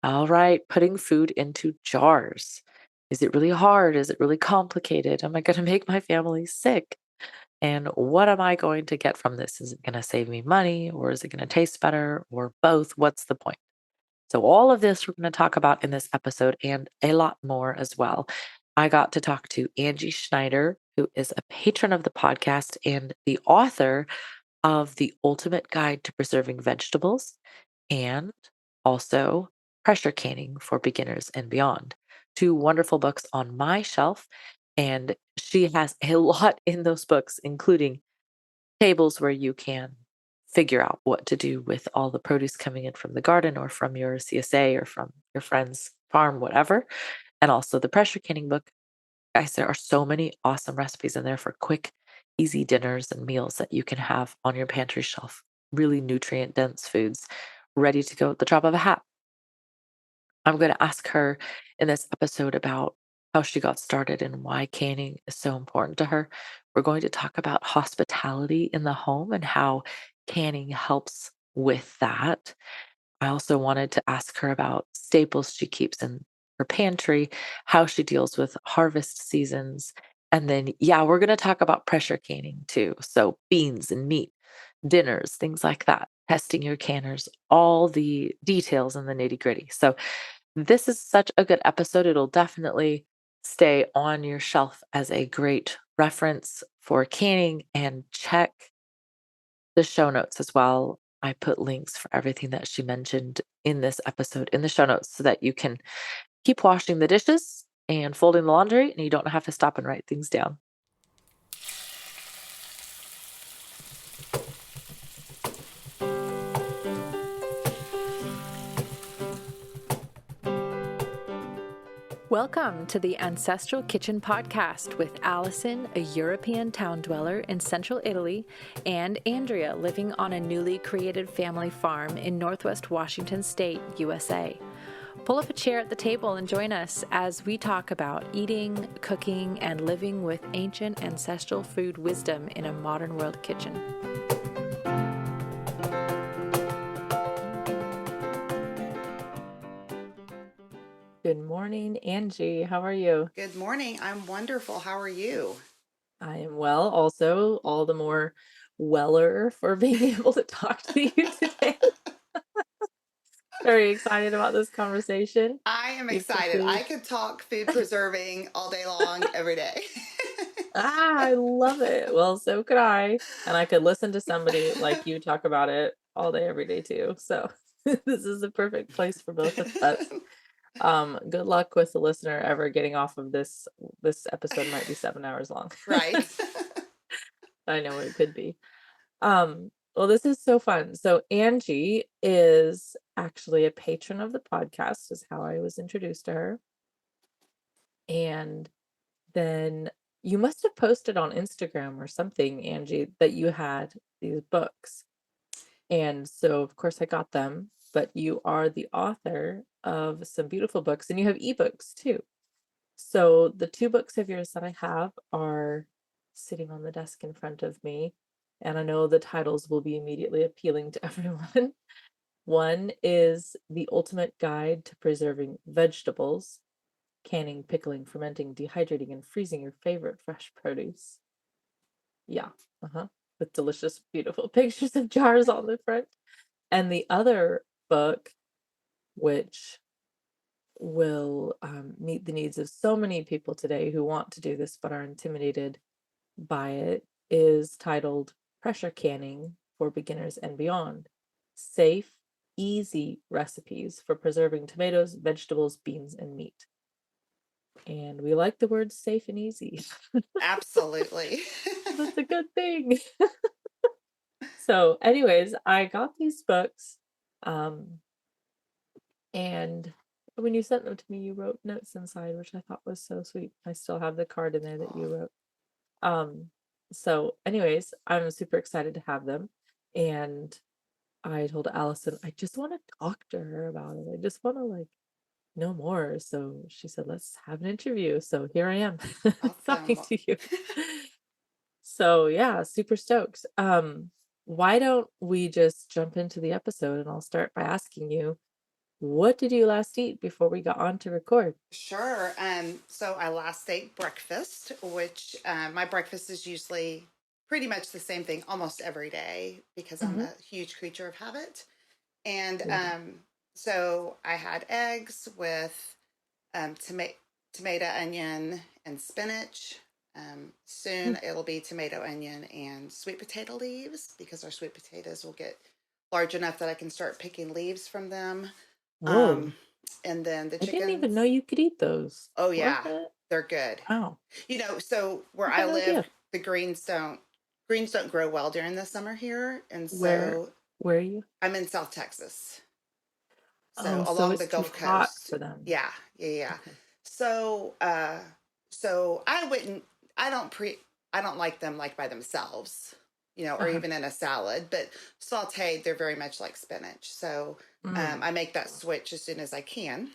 All right, putting food into jars. Is it really hard? Is it really complicated? Am I going to make my family sick? And what am I going to get from this? Is it going to save me money or is it going to taste better or both? What's the point? So, all of this we're going to talk about in this episode and a lot more as well. I got to talk to Angi Schneider, who is a patron of the podcast and the author of The Ultimate Guide to Preserving Vegetables and also Pressure Canning for Beginners and Beyond. Two wonderful books on my shelf. And she has a lot in those books, including tables where you can figure out what to do with all the produce coming in from the garden or from your CSA or from your friend's farm, whatever. And also the pressure canning book. Guys, there are so many awesome recipes in there for quick, easy dinners and meals that you can have on your pantry shelf. Really nutrient dense foods ready to go at the drop of a hat. I'm going to ask her in this episode about how she got started and why canning is so important to her. We're going to talk about hospitality in the home and how canning helps with that. I also wanted to ask her about staples she keeps in her pantry, how she deals with harvest seasons. And then, yeah, we're going to talk about pressure canning too. So, beans and meat, dinners, things like that, testing your canners, all the details and the nitty gritty. So, this is such a good episode. It'll definitely stay on your shelf as a great reference for canning and check the show notes as well. I put links for everything that she mentioned in this episode in the show notes so that you can keep washing the dishes and folding the laundry and you don't have to stop and write things down. Welcome to the Ancestral Kitchen Podcast with Allison, a European town dweller in central Italy, and Andrea, living on a newly created family farm in Northwest Washington State, USA. Pull up a chair at the table and join us as we talk about eating, cooking, and living with ancient ancestral food wisdom in a modern world kitchen. Good morning, Angie. How are you? Good morning. I'm wonderful. How are you? I am well, also, all the more weller for being able to talk to you today. Very excited about this conversation. I am Keep the excited. I food. could talk food preserving all day long, every day. I love it. Well, so could I. And I could listen to somebody like you talk about it all day, every day too. So this is the perfect place for both of us. Good luck with the listener ever getting off of this. This episode might be 7 hours long. Right? I know it could be. Well, this is so fun. So Angie is actually a patron of the podcast, is how I was introduced to her. And then you must have posted on Instagram or something, Angie, that you had these books. And so, of course, I got them, but you are the author of some beautiful books and you have ebooks too. So, the two books of yours that I have are sitting on the desk in front of me. And I know the titles will be immediately appealing to everyone. One is The Ultimate Guide to Preserving Vegetables: Canning, Pickling, Fermenting, Dehydrating, and Freezing Your Favorite Fresh Produce. Yeah, with delicious, beautiful pictures of jars on the front. And the other book, which will meet the needs of so many people today who want to do this but are intimidated by it, is titled Pressure Canning for Beginners and Beyond: Safe, Easy Recipes for Preserving Tomatoes, Vegetables, Beans, and Meat. And we like the words safe and easy. Absolutely. That's a good thing. So, anyways, I got these books, um, and when you sent them to me, you wrote notes inside, which I thought was so sweet. I still have the card in there that you wrote. So anyways, I'm super excited to have them. And I told Allison, I just want to talk to her about it. I just want to know more. So she said, let's have an interview. So here I am talking Awesome. to you. So yeah, super stoked. Why don't we just jump into the episode and I'll start by asking you, what did you last eat before we got on to record? Sure. So I last ate breakfast, which my breakfast is usually pretty much the same thing almost every day because I'm Hmm. a huge creature of habit. And Love it. so I had eggs with tomato, onion, and spinach. Soon Mm. it'll be tomato, onion, and sweet potato leaves because our sweet potatoes will get large enough that I can start picking leaves from them. Whoa. Um, and then the I didn't even know chickens. you could eat those. Oh yeah, What? they're good. Wow. So where I I had no live, idea. the greens don't grow well during the summer here, and Where so where are you? I'm in South Texas, so Oh, so along the it's too Gulf hot Coast. for them. Yeah, yeah, yeah. Okay. So so I wouldn't I don't pre I don't like them like by themselves, or Uh-huh. even in a salad, but sauteed they're very much like spinach. So Mm. I make that switch as soon as I can,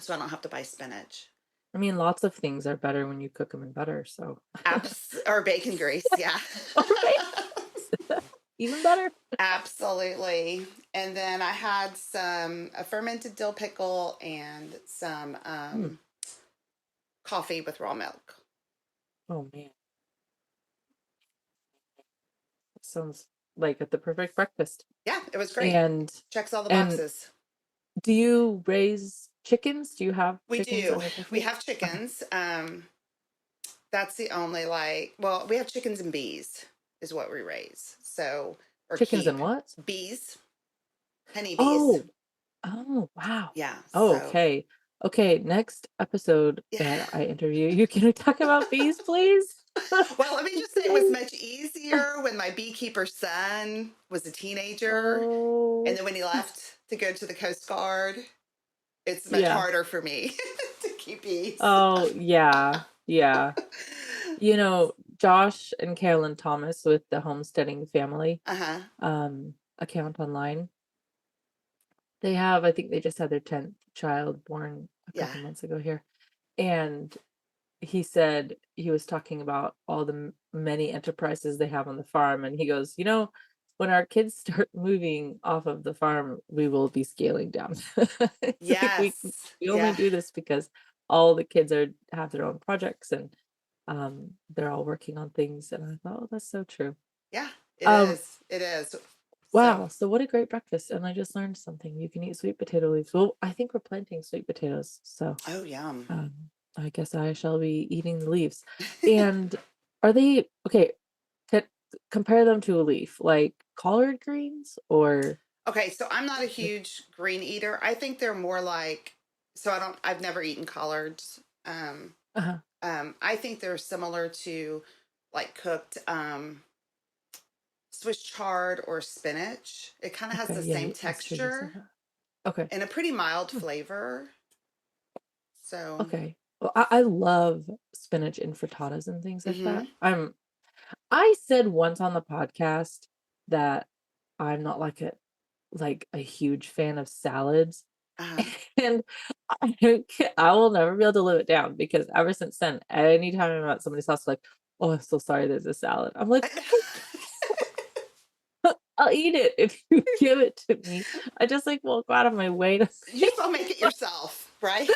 so I don't have to buy spinach. I mean, lots of things are better when you cook them in butter, so Or bacon grease, yeah. or right? Even better. Absolutely. And then I had a fermented dill pickle and some Mm. coffee with raw milk. Oh man, that sounds like the perfect breakfast. Yeah, it was great. And Checks all the and boxes. do you raise chickens? Do you have We chickens do. on your We property? have Okay. chickens. That's the only well, we have chickens and bees is what we raise. So, or Chickens keep. and what? Bees, honeybees. Oh, oh, wow. Yeah. Oh, So, okay. Okay, next episode yeah. that I interview you, can we talk about bees, please? Well, let me just say it was Because much easier when my beekeeper son was a teenager. And oh, then when he left to go to the Coast Guard, it's much yeah. harder for me to keep bees. Oh, yeah. Yeah. You know, Josh and Carolyn Thomas with the homesteading family Uh-huh. account online. They have, I think they just had their 10th child born a Yeah. couple months ago here. And he said he was talking about all the many enterprises they have on the farm. And he goes, when our kids start moving off of the farm, we will be scaling down. It's like Yes. we only Yeah. do this because all the kids have their own projects and they're all working on things. And I thought, oh, that's so true. Yeah. It Um, is. It is. So, wow. So what a great breakfast. And I just learned something. You can eat sweet potato leaves. Well, I think we're planting sweet potatoes. So oh, yum. um, I guess I shall be eating the leaves. And are they okay? c- Compare them to a leaf, like collard greens or Okay, so I'm not a like, huge green eater. I think they're more like I've never eaten collards. uh-huh. I think they're similar to like cooked Swiss chard or spinach. It kind of has Okay, the yeah, same that's true. You said texture that. Okay. and a pretty mild Hmm. flavor. So, Okay. Well, I love spinach in frittatas and things like that. mm-hmm. I said once on the podcast that I'm not like a huge fan of salads. uh And I will never be able to live it down because ever since then, anytime I'm at somebody's house, like, oh, I'm so sorry, there's a salad. I'm like, I'll eat it if you give it to me. I just like will go out of my way to You still make it yourself, right?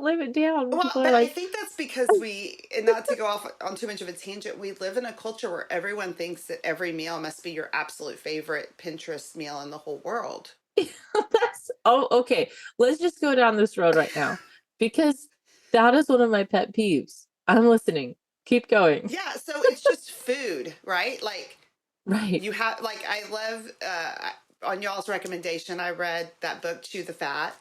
live it down. Well, People are but I like, think that's because and not to go off on too much of a tangent, we live in a culture where everyone thinks that every meal must be your absolute favorite Pinterest meal in the whole world. oh, okay. Let's just go down this road right now because that is one of my pet peeves. I'm listening. Keep going. Yeah, so it's just food, right? Like Right. you have I love on y'all's recommendation, I read that book Chew the Fat.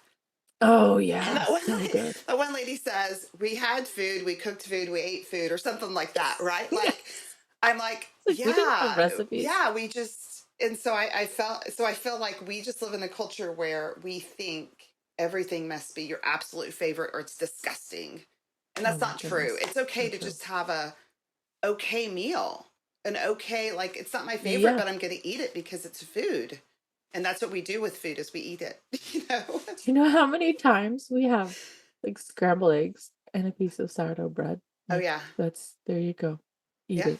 Oh And yeah, so good. that one lady says, we had food, we cooked food, we ate food, or something like that, right? Like, Yes. I'm like, It's like we didn't have yeah, recipes. yeah, we just, and so I feel like we just live in a culture where we think everything must be your absolute favorite or it's disgusting. And Oh that's my not true. goodness. It's okay So to true. just have a okay meal. An okay, like it's not my favorite, Yeah. but I'm going to eat it because it's food. And that's what we do with food is we eat it, you know? Do you know how many times we have like scrambled eggs and a piece of sourdough bread? Oh Like yeah. there you go. Eat Yeah. it.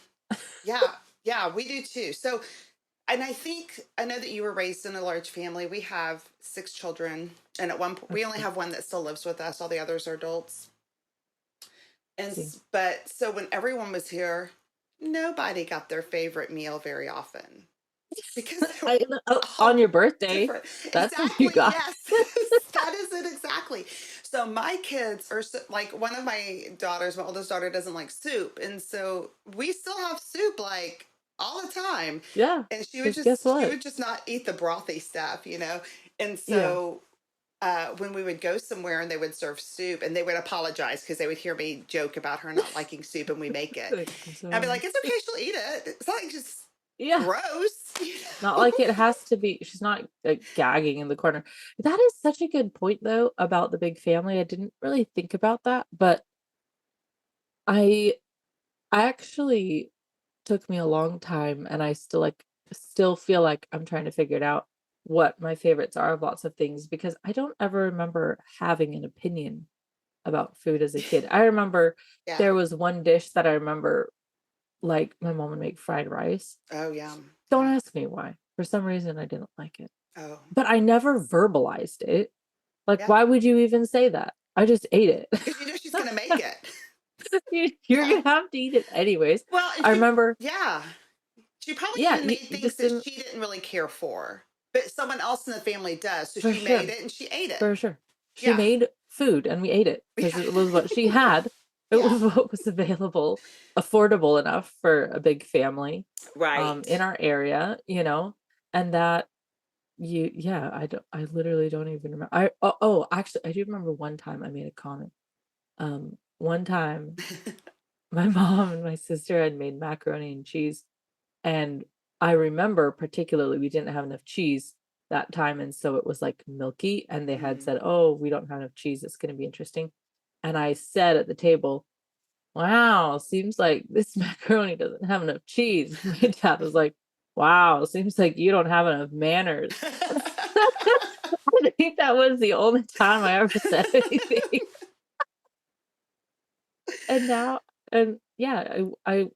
Yeah, yeah, we do too. So, And I know that you were raised in a large family. We have 6 children, and at one point, we only Okay. have one that still lives with us. All the others are adults. See. But so when everyone was here, nobody got their favorite meal very often because they were On all your birthday, different. that's what you Exactly. got. Yes, that is it exactly. So my kids are like, one of my daughters, my oldest daughter, doesn't like soup, and so we still have soup like all the time. Yeah, And because guess she what? would just not eat the brothy stuff, you know. And Yeah. so when we would go somewhere and they would serve soup, and they would apologize because they would hear me joke about her not liking soup, and we make it. Like, I'm And I'd be sorry. like, it's okay, she'll eat it. It's not like just Yeah. gross, you Not know? like it has to be, she's not like gagging in the corner. That is such a good point though about the big family. I didn't really think about that, but I I actually took me a long time and I still feel like I'm trying to figure it out what my favorites are of lots of things because I don't ever remember having an opinion about food as a kid. I remember Yeah. there was one dish that I remember like my mom would make fried rice. Oh, yeah. Don't Yeah. ask me why. For some reason I didn't like it. Oh, But I never verbalized it. Like, yeah. why would you even say that? I just ate it. Because you know she's going to make it. You're Yeah. gonna have to eat it anyways. Well, and I remember, yeah. She probably yeah, even made you things just that didn't, she didn't really care for, but someone else in the family does. So for she made sure, it and she ate it. for sure. She Yeah. made food and we ate it because Yeah. it was what she had. It Yeah. was what was available, affordable enough for a big family, in Right. our area, and that I literally don't even remember. Actually, I do remember one time I made a comment. One time my mom and my sister had made macaroni and cheese, and I remember particularly we didn't have enough cheese that time, and so it was, like, milky, and they had Mm. said, "Oh, we don't have enough cheese, it's gonna be interesting." And I said at the table, "Wow, seems like this macaroni doesn't have enough cheese." My dad was like, "Wow, seems like you don't have enough manners." I think that was the only time I ever said anything. And now and yeah, I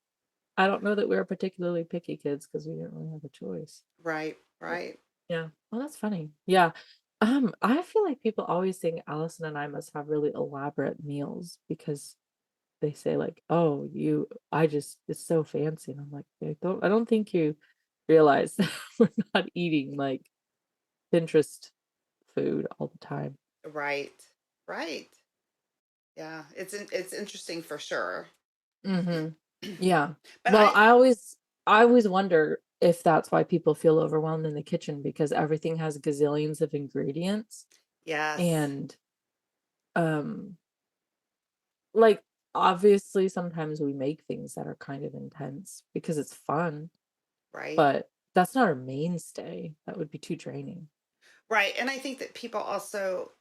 don't know that we were particularly picky kids because we didn't really have a choice. Right. But Right. yeah. Well, that's funny. Yeah. I feel like people always think Allison and I must have really elaborate meals because they say like, "Oh, it's so fancy." And I'm like, I don't think you realize that we're not eating like Pinterest food all the time. Right. Right. Yeah. It's interesting for sure. Mhm. Yeah. But Well, I always wonder if that's why people feel overwhelmed in the kitchen because everything has gazillions of ingredients yes. and um like obviously sometimes we make things that are kind of intense because it's fun, Right. but that's not our mainstay. That would be too draining. Right. And I think that people also,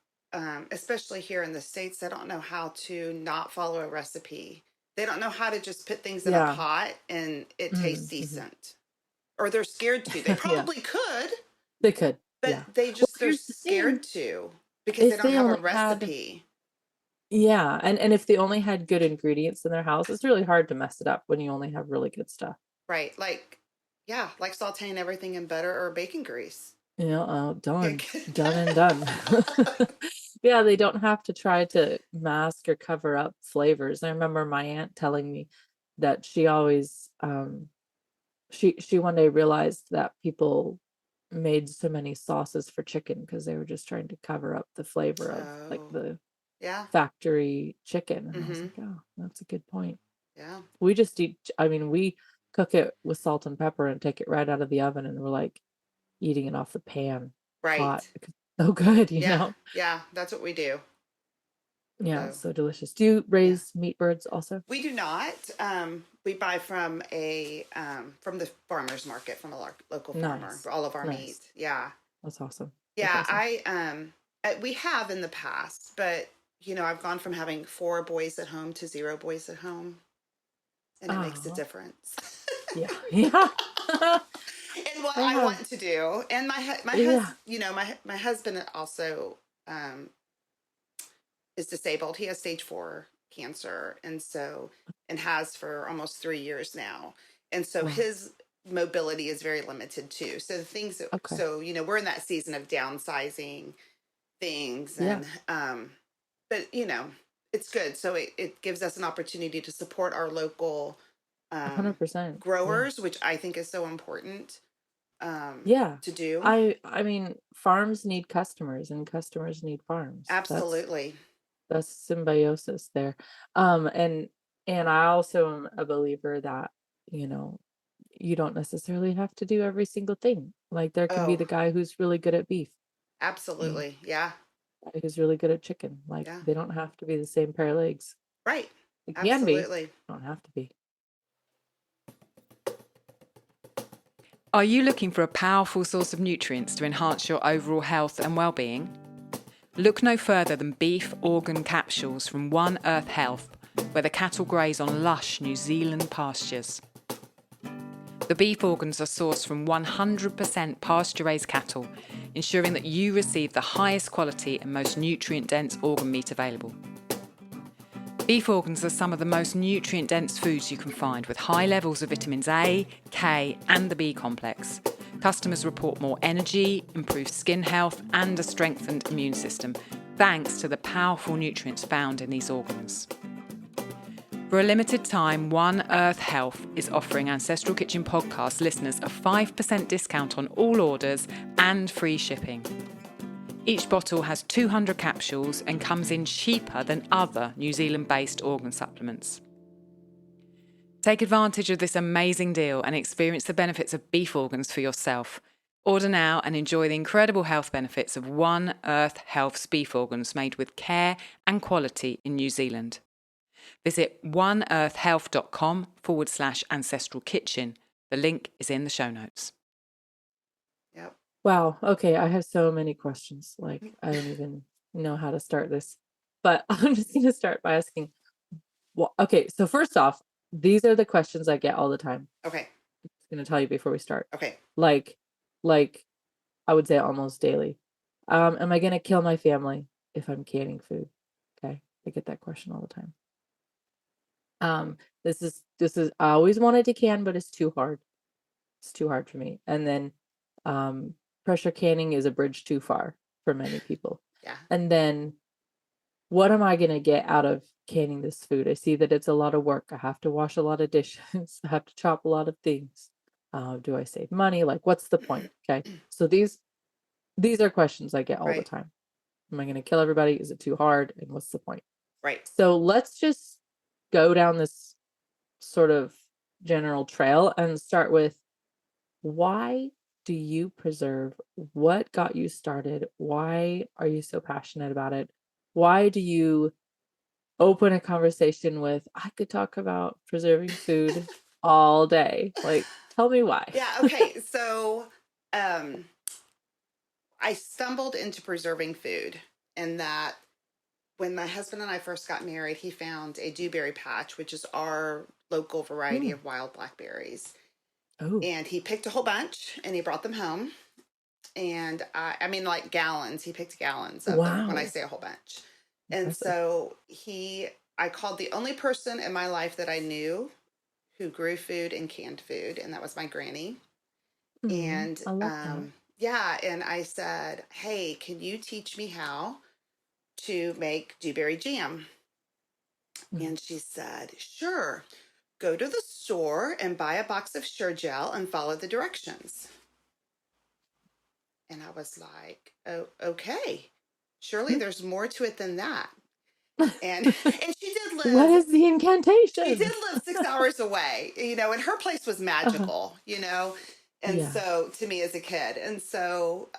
especially here in the States, they don't know how to not follow a recipe. They don't know how to just put things in a Yeah. pot and it tastes Mhm. decent. Or they're scared to. They Yeah. probably could, They could. but Yeah. Well, they're here's the thing. scared to because they If don't they have a only had recipe. Yeah, and if they only had good ingredients in their house, it's really hard to mess it up when you only have really good stuff. Right. Like, yeah, like sauteing everything in butter or bacon grease. Done. Done and done. Yeah, they don't have to try to mask or cover up flavors. I remember my aunt telling me that she always, she one day realized that people made so many sauces for chicken because they were just trying to cover up the flavor of, like, Oh, the yeah. factory chicken, and I was Mm-hmm. like, "Oh, that's a good point." Yeah. We just we cook it with salt and pepper and take it right out of the oven, and we're, like, eating it off the pan hot Right. because it's so good, you Yeah. know? Yeah. That's what we do. Yeah, it's So, so delicious. Do you yeah. raise meat birds also? We do not. We buy from the farmers market from a local farmer Nice. for all of our meat. Nice. Yeah, That's awesome. That's yeah. awesome. We have in the past, but I've gone from having 4 boys at home to 0 boys at home, and it makes a Oh, difference. yeah, yeah. And what I I have want to do, and my yeah. husband, my husband also is disabled. He has stage 4 cancer, and has for almost 3 years now. And so Wow. mobility is very limited too. So the things that, Okay. so, you know, we're in that season of downsizing things Yeah. and, but you know, it's good. So it gives us an opportunity to support our local, um, 100%. Yeah. growers, which I think is so important, Yeah. to do. I mean, farms need customers and customers need farms. Absolutely. That's symbiosis there. And I also am a believer that, you know, you don't necessarily have to do every single thing. Like there can be Oh, the guy who's really good at beef and absolutely. Yeah. the guy who's really good at chicken. Like Yeah. they don't have to be the same pair of legs. Right. It can be, Absolutely. don't have to be. Are you looking for a powerful source of nutrients to enhance your overall health and well-being? Look no further than beef organ capsules from One Earth Health, where the cattle graze on lush New Zealand pastures. The beef organs are sourced from 100% pasture-raised cattle, ensuring that you receive the highest quality and most nutrient-dense organ meat available. Beef organs are some of the most nutrient-dense foods you can find, with high levels of vitamins A, K, and the B complex. Customers report more energy, improved skin health, and a strengthened immune system, thanks to the powerful nutrients found in these organs. For a limited time, One Earth Health is offering Ancestral Kitchen podcast listeners a 5% discount on all orders and free shipping. Each bottle has 200 capsules and comes in cheaper than other New Zealand-based organ supplements. Take advantage of this amazing deal and experience the benefits of beef organs for yourself. Order now and enjoy the incredible health benefits of One Earth Health's beef organs made with care and quality in New Zealand. Visit oneearthhealth.com/ancestral kitchen. The link is in the show notes. Yep. Wow. Okay. I have so many questions. Like I don't even know how to start this, but I'm just going to start by asking, well, okay. So first off, these are the questions I get all the time. Okay. I'm just going to tell you before we start. Okay. Like, like I would say almost daily. Am I going to kill my family if I'm canning food? Okay. I get that question all the time. This is I always wanted to can, but it's too hard. It's too hard for me. And then pressure canning is a bridge too far for many people. Yeah. And then what am I going to get out of canning this food? I see that it's a lot of work. I have to wash a lot of dishes. I have to chop a lot of things. Do I save money? Like, what's the point? Okay. So these are questions I get all the Right. time. Am I going to kill everybody? Is it too hard? And what's the point? Right. So let's just go down this sort of general trail and start with, why do you preserve? What got you started? Why are you so passionate about it? Why do you open a conversation with, I could talk about preserving food all day? Like, tell me why. Yeah. Okay. So, I stumbled into preserving food, and that when my husband and I first got married, he found a dewberry patch, which is our local variety Mm. of wild blackberries. Oh, And he picked a whole bunch and he brought them home. And I mean, like gallons, he picked gallons of them when I wow. say a whole bunch. And Impressive. so I called the only person in my life that I knew who grew food and canned food, and that was my granny. And I love that. yeah, and I said, hey, can you teach me how to make dewberry jam? Mm. And she said, sure. Go to the store and buy a box of Sure Gel and follow the directions. And I was like, oh, okay. Surely there's more to it than that. And she did What live, is the she incantation? did live 6 hours away, you know, and her place was Uh, magical, you know. And yeah. so to me as a kid. And so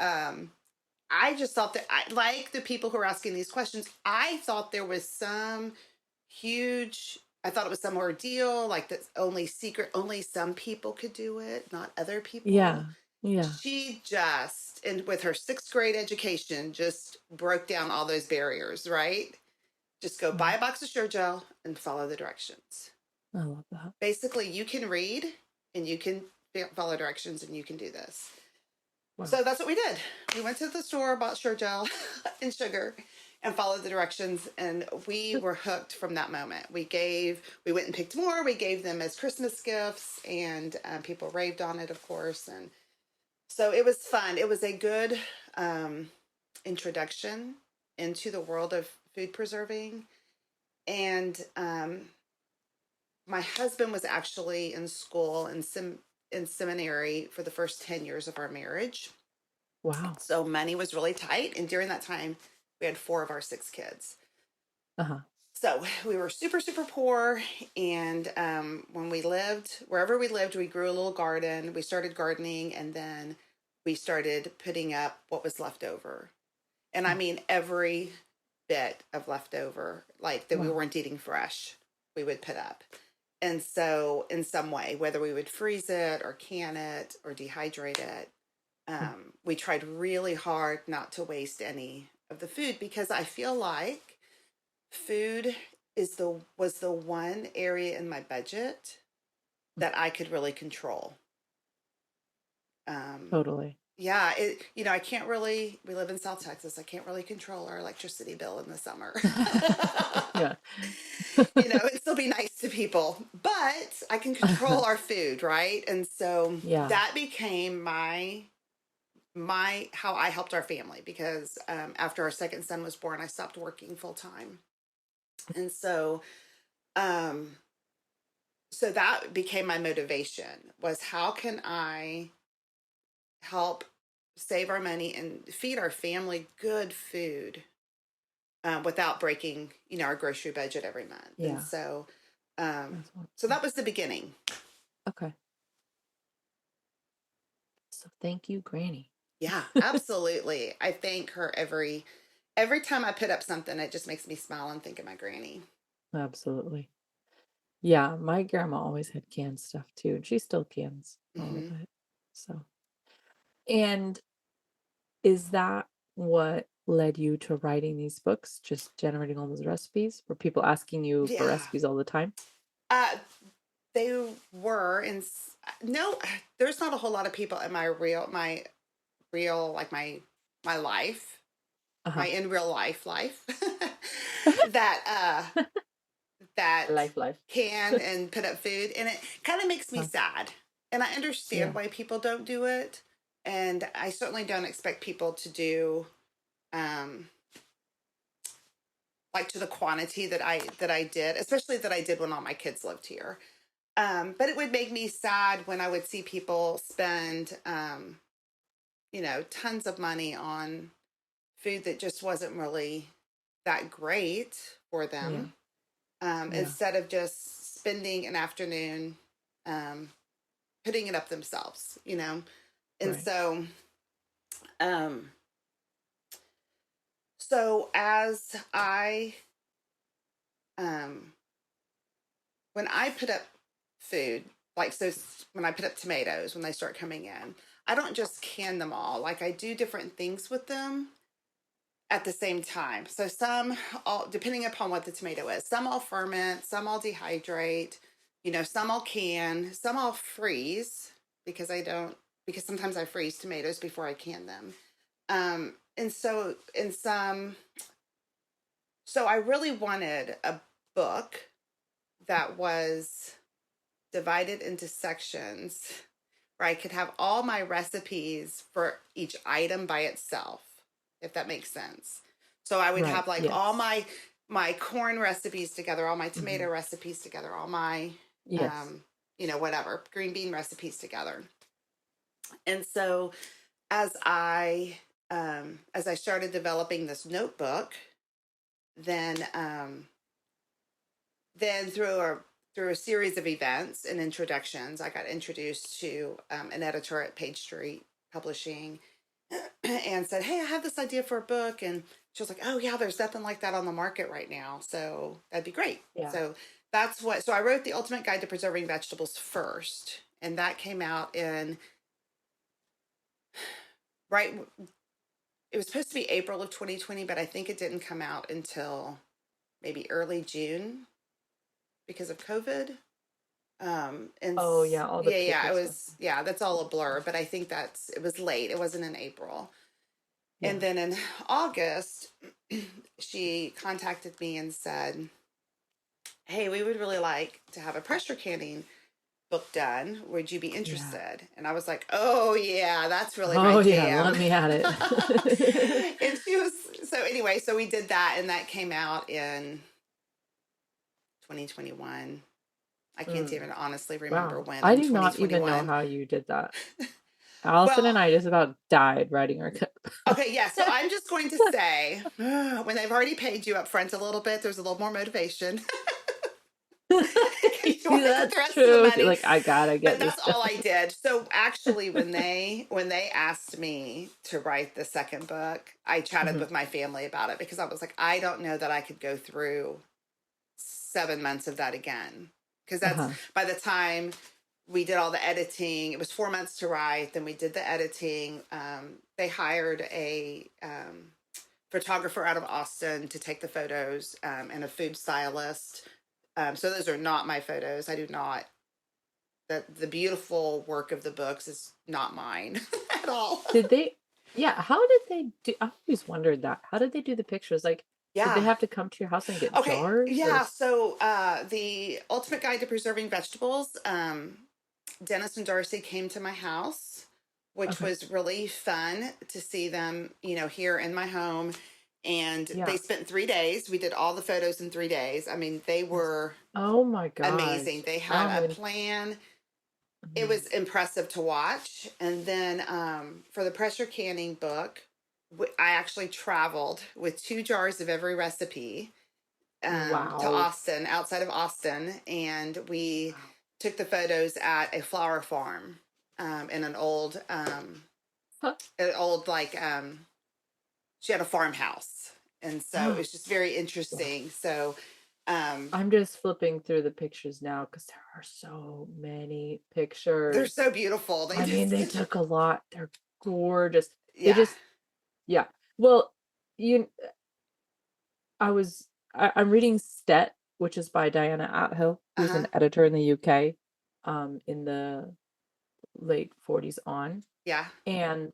I just thought that like the people who are asking these questions, I thought there was some huge, I thought it was some ordeal, like that's only secret, only some people could do it, not other Yeah. people. Yeah. She just, and with her sixth grade education, just broke down all those barriers, right? Just go buy Wow. a box of Sure Gel and follow the directions. I love that. Basically, you can read and you can follow directions and you can do this. Wow. So that's what we did. We went to the store, bought Sure Gel and sugar, and followed the directions. And we were hooked from that moment. We went and picked more. We gave them as Christmas gifts, and people raved on it, of course. And so it was fun. It was a good introduction into the world of food preserving. And my husband was actually in school and in seminary for the first 10 years of our marriage. Wow. So money was really tight. And during that time, we had 4 of our 6 kids. Uh-huh. So we were super, super poor. And when we lived, wherever we lived, we grew a little garden. We started gardening, and then we started putting up what was left over. And I mean, every bit of leftover, like that we weren't eating fresh, we would put up. And so in some way, whether we would freeze it or can it or dehydrate it, we tried really hard not to waste any of the food, because I feel like food was the one area in my budget that I could really control. Totally. Yeah, I can't really, we live in South Texas. I can't really control our electricity bill in the summer. Yeah. It'd still be nice to people, but I can control our food, right? And so that became how I helped our family, because after our second son was born, I stopped working full time. And so that became my motivation, was how can I help save our money and feed our family good food without breaking, our grocery budget every month. Yeah. And so that was the beginning. Okay. So thank you, Granny. Yeah, absolutely. I thank her every time I put up something. It just makes me smile and think of my granny. Absolutely. Yeah, my grandma always had canned stuff too, and she still cans all of Mm-hmm. it. So, and is that what led you to writing these books? Just generating all those recipes? Were people asking you for Yeah. recipes all the time? They were, and no, there's not a whole lot of people in my real, like my life, my in real life that life can and put up food, and it kind of makes me sad. And I understand why people don't do it, and I certainly don't expect people to do like to the quantity that I did, especially that I did when all my kids lived here. But it would make me sad when I would see people spend tons of money on food that just wasn't really that great for them. Instead of just spending an afternoon putting it up themselves, and so as I when I put up food, like, so when I put up tomatoes, when they start coming in, I don't just can them all. Like, I do different things with them at the same time. So depending upon what the tomato is, some I'll ferment, some I'll dehydrate, some I'll can, some I'll freeze, because sometimes I freeze tomatoes before I can them. And so I really wanted a book that was divided into sections where I could have all my recipes for each item by itself, if that makes sense. So I would have all my corn recipes together, all my tomato recipes together, all my, whatever, green bean recipes together. And so as I started developing this notebook, then through a series of events and introductions, I got introduced to an editor at Page Street Publishing, and said, "Hey, I have this idea for a book." And she was like, "Oh yeah, there's nothing like that on the market right now, so that'd be great." Yeah. So I wrote The Ultimate Guide to Preserving Vegetables first, and that came out it was supposed to be April of 2020, but I think it didn't come out until maybe early June because of COVID. And all the it was, that's all a blur, but I think it was late. It wasn't in April. And Yeah. then in August, she contacted me and said, hey, we would really like to have a pressure canning book done. Would you be Yeah. interested? And I was like, oh, yeah, that's really my Oh yeah, jam. let me at it. And she was, so anyway, so we did that, and that came out in 2021. I can't Mm, even honestly remember wow. when I in do not even know 2021. how you did that. Allison Well, and I just about died writing our cookbook. okay, yeah. So I'm just going to say, when they've already paid you up front a little bit, there's a little more motivation. Because you want to get the That's rest of the true. You're money. like, I gotta But get this that's all done. I did. So actually, when they asked me to write the second book, I chatted Mhm. with my family about it because I was like, I don't know that I could go through 7 months of that again. Because that's Uh-huh. by the time we did all the editing, it was 4 months to write. Then we did the editing. They hired a photographer out of Austin to take the photos, and a food stylist. So those are not my photos. I do not. The beautiful work of the books is not mine at all. Did they how did they do I always wondered that. How did they do the pictures? Like, did they Yeah. have to come to your house and get Okay. jars or Yeah. So the Ultimate Guide to Preserving Vegetables, Dennis and Darcy came to my house, which okay. was really fun to see them, here in my home. And they Yeah. spent 3 days. We did all the photos in 3 days. I mean, they That's were oh my amazing. gosh. They I had a mean, plan. It mhm. was impressive to watch. And then for the pressure canning book, I actually traveled with 2 jars of every recipe to Wow. Austin, outside of Austin, and we Wow. took the photos at a flower farm, in Huh. an old like she had a farmhouse, and so it was just very Wow. interesting. So um, I'm just flipping through the pictures now because there are so many they're pictures. so beautiful. They I mean, they just took a lot. They're gorgeous. They yeah. just yeah. Well, you I'm reading Stet, which is by Diana Athill, who's Uh-huh. an editor in the UK, in the late 40s on. Yeah. And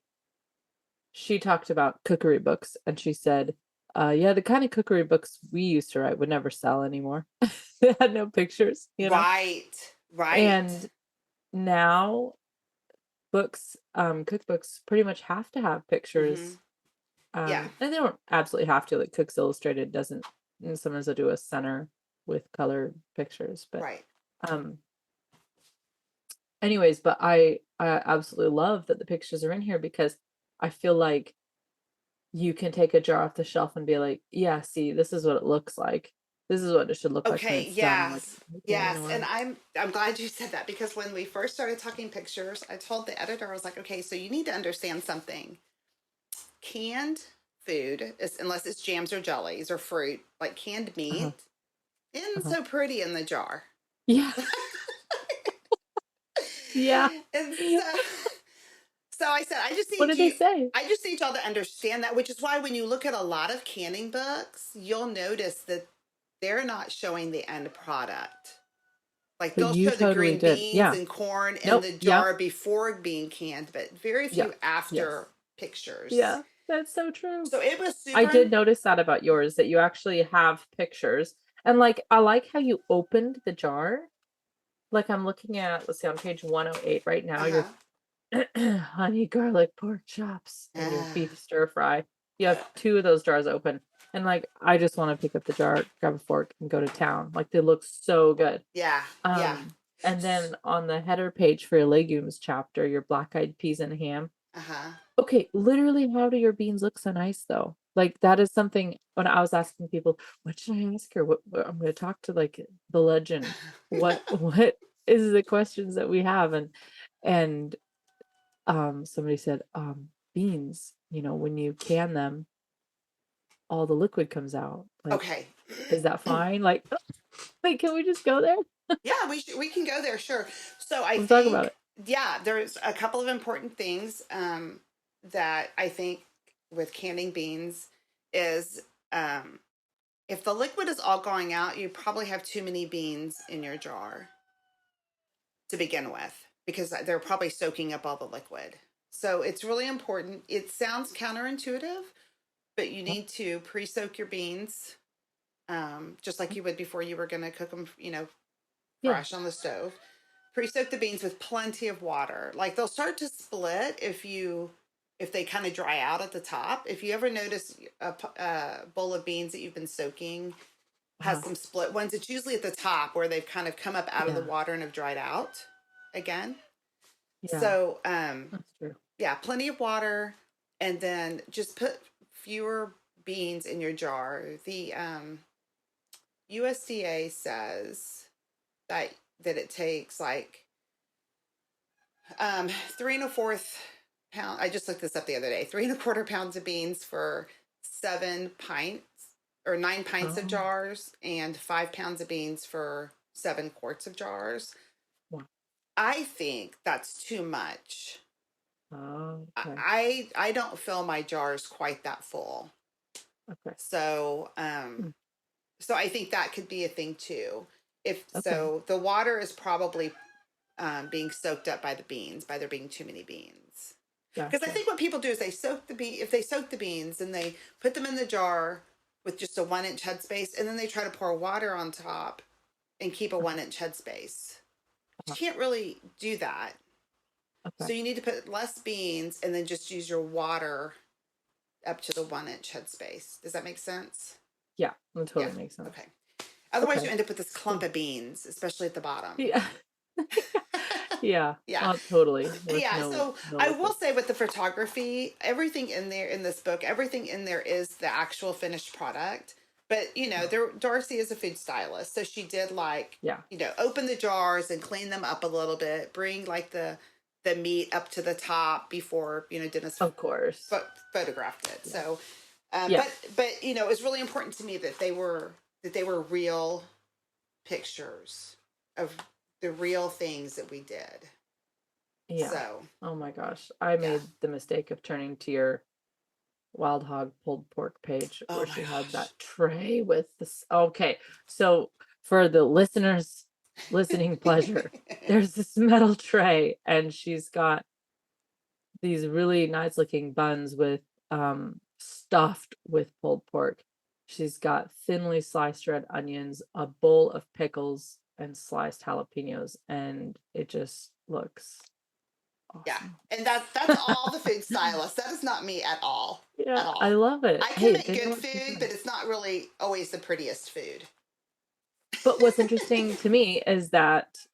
she talked about cookery books and she said, yeah, the kind of cookery books we used to write would never sell anymore. They had no pictures, you know? Right. Right. And now cookbooks pretty much have to have Mm-hmm. pictures. Yeah. And they don't absolutely have to, like Cooks Illustrated doesn't, and sometimes they'll do a center with colored pictures, but Right. um anyways, but I absolutely love that the pictures are in here because I feel like you can take a jar off the shelf and be like, yeah, see, this is what it looks like. This is what it should look like when Okay, it's done. Like, yes. okay, Yes, and Nora. I'm glad you said that because when we first started talking pictures, I told the editor, I was like, okay, so you need to understand something. Canned food, is, unless it's jams or jellies or fruit, like canned Uh-huh, meat, isn't uh-huh. so pretty in the jar. Yeah, yeah. And so I said, What did they say? I just need y'all to understand that, which is why when you look at a lot of canning books, you'll notice that they're not showing the end product. Like But they'll you show the totally green did. beans Yeah. and corn in Nope. the Yep. jar before being canned, but very few Yep. Yes. after pictures. Yeah. That's so true. So it was I super. did notice that about yours, that you actually have pictures. And like I like how you opened the jar. Like I'm looking at, let's see, on page 108 right now, Uh your huh. honey garlic pork chops and your beef stir fry. You have two of those jars open. And like I just want to pick up the jar, grab a fork, and go to town. Like they look so good. Yeah. Yeah. And then on the header page for your legumes chapter, your black-eyed peas and ham. Uh huh. Okay, literally, how do your beans look so nice though? Like that is something when I was asking people, what should I ask her? I'm going to talk to like the legend. What is the questions that we have? And somebody said, beans, when you can them, all the liquid comes out. Like, Okay. is that fine? Like, like, can we just go there? Yeah, we can go there, sure. So I Let's talk about think, it. yeah, there's a couple of important things that I think with canning beans is if the liquid is all going out, you probably have too many beans in your jar to begin with because they're probably soaking up all the liquid. So it's really important. It sounds counterintuitive, but you need to pre-soak your beans, just like you would before you were going to cook them, Yeah. fresh on the stove. Pre-soak the beans with plenty of water. Like they'll start to split if they kind of dry out at the top. If you ever notice a bowl of beans that you've been soaking has some split ones, it's usually at the top where they've kind of come up out of the water and have dried out again. Yeah. So, That's true. yeah, plenty of water, and then just put fewer beans in your jar. The USDA says that it takes like 3 1/4 pound. I just looked this up the other day. 3 1/4 pounds of beans for 7 pints or 9 pints of jars, and 5 pounds of beans for 7 quarts of jars. Wow. I think that's too much. Okay. I don't fill my jars quite that full. Okay. So so I think that could be a thing too. Okay. So the water is probably being soaked up by the beans, by there being too many beans. Because I think what people do is if they soak the beans and they put them in the jar with just a 1 inch headspace, and then they try to pour water on top and keep a 1 inch headspace. You can't really do that. Okay. So you need to put less beans and then just use your water up to the 1 inch headspace. Does that make sense? Yeah, that totally makes sense. Okay. Otherwise, you end up with this clump of beans, especially at the bottom. Yeah. Yeah. Yeah. Totally. Yeah. So I will say with the photography, everything in there in this book, everything in there is the actual finished product. But Darcy is a food stylist, so she did open the jars and clean them up a little bit, bring like the meat up to the top before Dennis of course photographed it. Yeah. So, Yeah. but it was really important to me that they were real pictures of the real things that we did. Yeah. So, oh my gosh, I made the mistake of turning to your Wild Hog pulled pork page where she had that tray with this. Okay, so for the listeners' listening pleasure, there's this metal tray, and she's got these really nice looking buns with stuffed with pulled pork. She's got thinly sliced red onions, a bowl of pickles, and sliced jalapenos, and it just looks awesome. Yeah, and that's all the food stylist. That is not me at all. Yeah, at all. I love it. I can make good food, but it's not really always the prettiest food. But what's interesting to me is that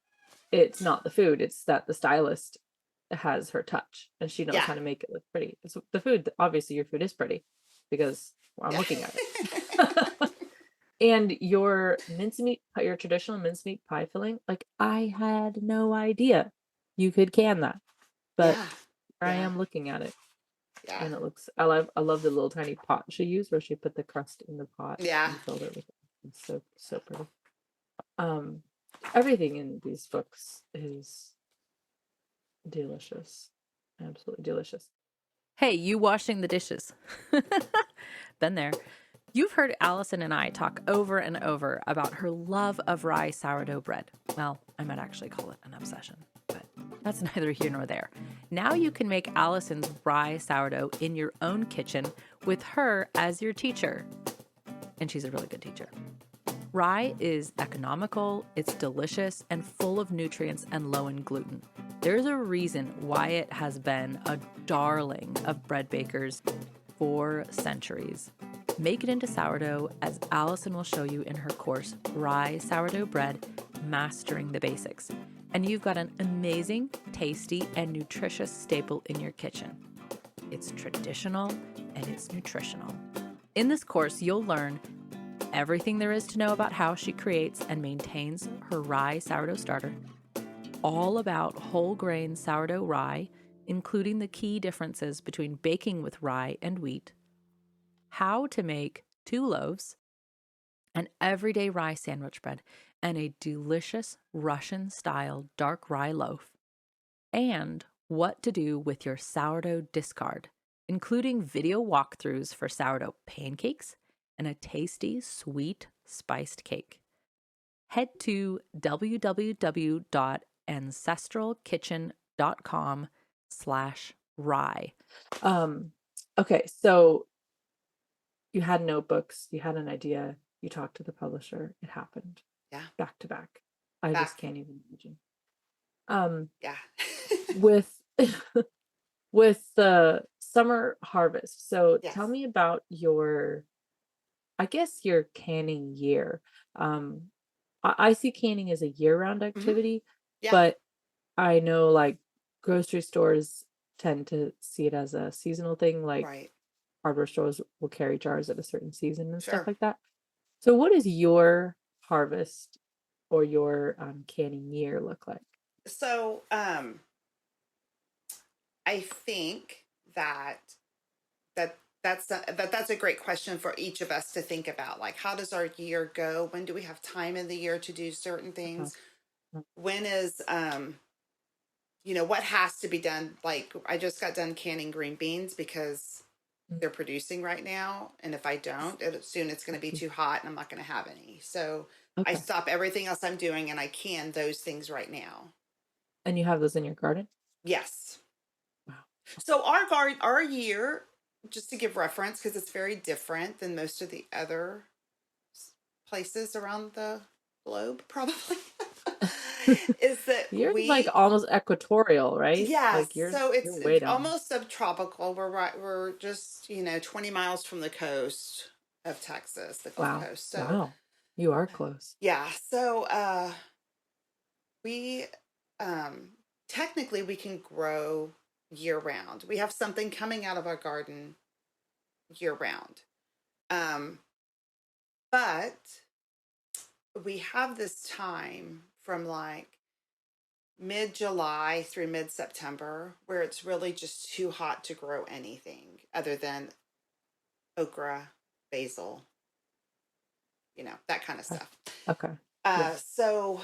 it's not the food; it's that the stylist has her touch, and she knows how to make it look pretty. So the food, obviously, your food is pretty because I'm looking at it. And your traditional mincemeat pie filling, like I had no idea you could can that, but I am looking at it, and it looks. I love the little tiny pot she used where she put the crust in the pot. Yeah, and filled it with it. It's so pretty. Everything in these books is delicious, absolutely delicious. Hey, you washing the dishes. Been there. You've heard Allison and I talk over and over about her love of rye sourdough bread. Well, I might actually call it an obsession, but that's neither here nor there. Now you can make Allison's rye sourdough in your own kitchen with her as your teacher. And she's a really good teacher. Rye is economical, it's delicious, and full of nutrients and low in gluten. There's a reason why it has been a darling of bread bakers for centuries. Make it into sourdough, as Allison will show you in her course, Rye Sourdough Bread, Mastering the Basics. And you've got an amazing, tasty, and nutritious staple in your kitchen. It's traditional and it's nutritional. In this course, you'll learn everything there is to know about how she creates and maintains her rye sourdough starter, all about whole grain sourdough rye, including the key differences between baking with rye and wheat, how to make 2 loaves, an everyday rye sandwich bread, and a delicious Russian-style dark rye loaf, and what to do with your sourdough discard, including video walkthroughs for sourdough pancakes and a tasty, sweet, spiced cake. Head to www.ancestralkitchen.com/rye rye. Okay, so you had notebooks, you had an idea, you talked to the publisher, it happened Yeah. back to back. I just Back. can't even imagine. Um, Yeah. with with the summer harvest. So Yes. tell me about your, I guess your canning year. Um, I see canning as a year-round activity, Yeah. but I know like grocery stores tend to see it as a seasonal thing. Like Right. hardware stores will carry jars at a certain season and stuff Sure. like that. So what does your harvest or your canning year look like? So, I think that's a great question for each of us to think about. Like, how does our year go? When do we have time in the year to do certain Uh-huh. things? When is what has to be done? Like, I just got done canning green beans because Mm. they're producing right now, and if I don't, soon it's going to be too hot and I'm not going to have any. So I Okay. stop everything else I'm doing and I can those things right now. And you have those in your garden? Yes. Wow. So our year, just to give reference, because it's very different than most of the other places around the globe, probably, is that You're like almost equatorial, right? yes. Like you're So you're it's way down. almost subtropical. We're just 20 miles from the coast of Texas, the Gulf Wow. Coast. So Wow. You are close. yeah. So we technically we can grow year round. We have something coming out of our garden year round. Um, but we have this time from like mid July through mid September where it's really just too hot to grow anything other than okra, basil, that kind of Okay. stuff. Okay. Yes. So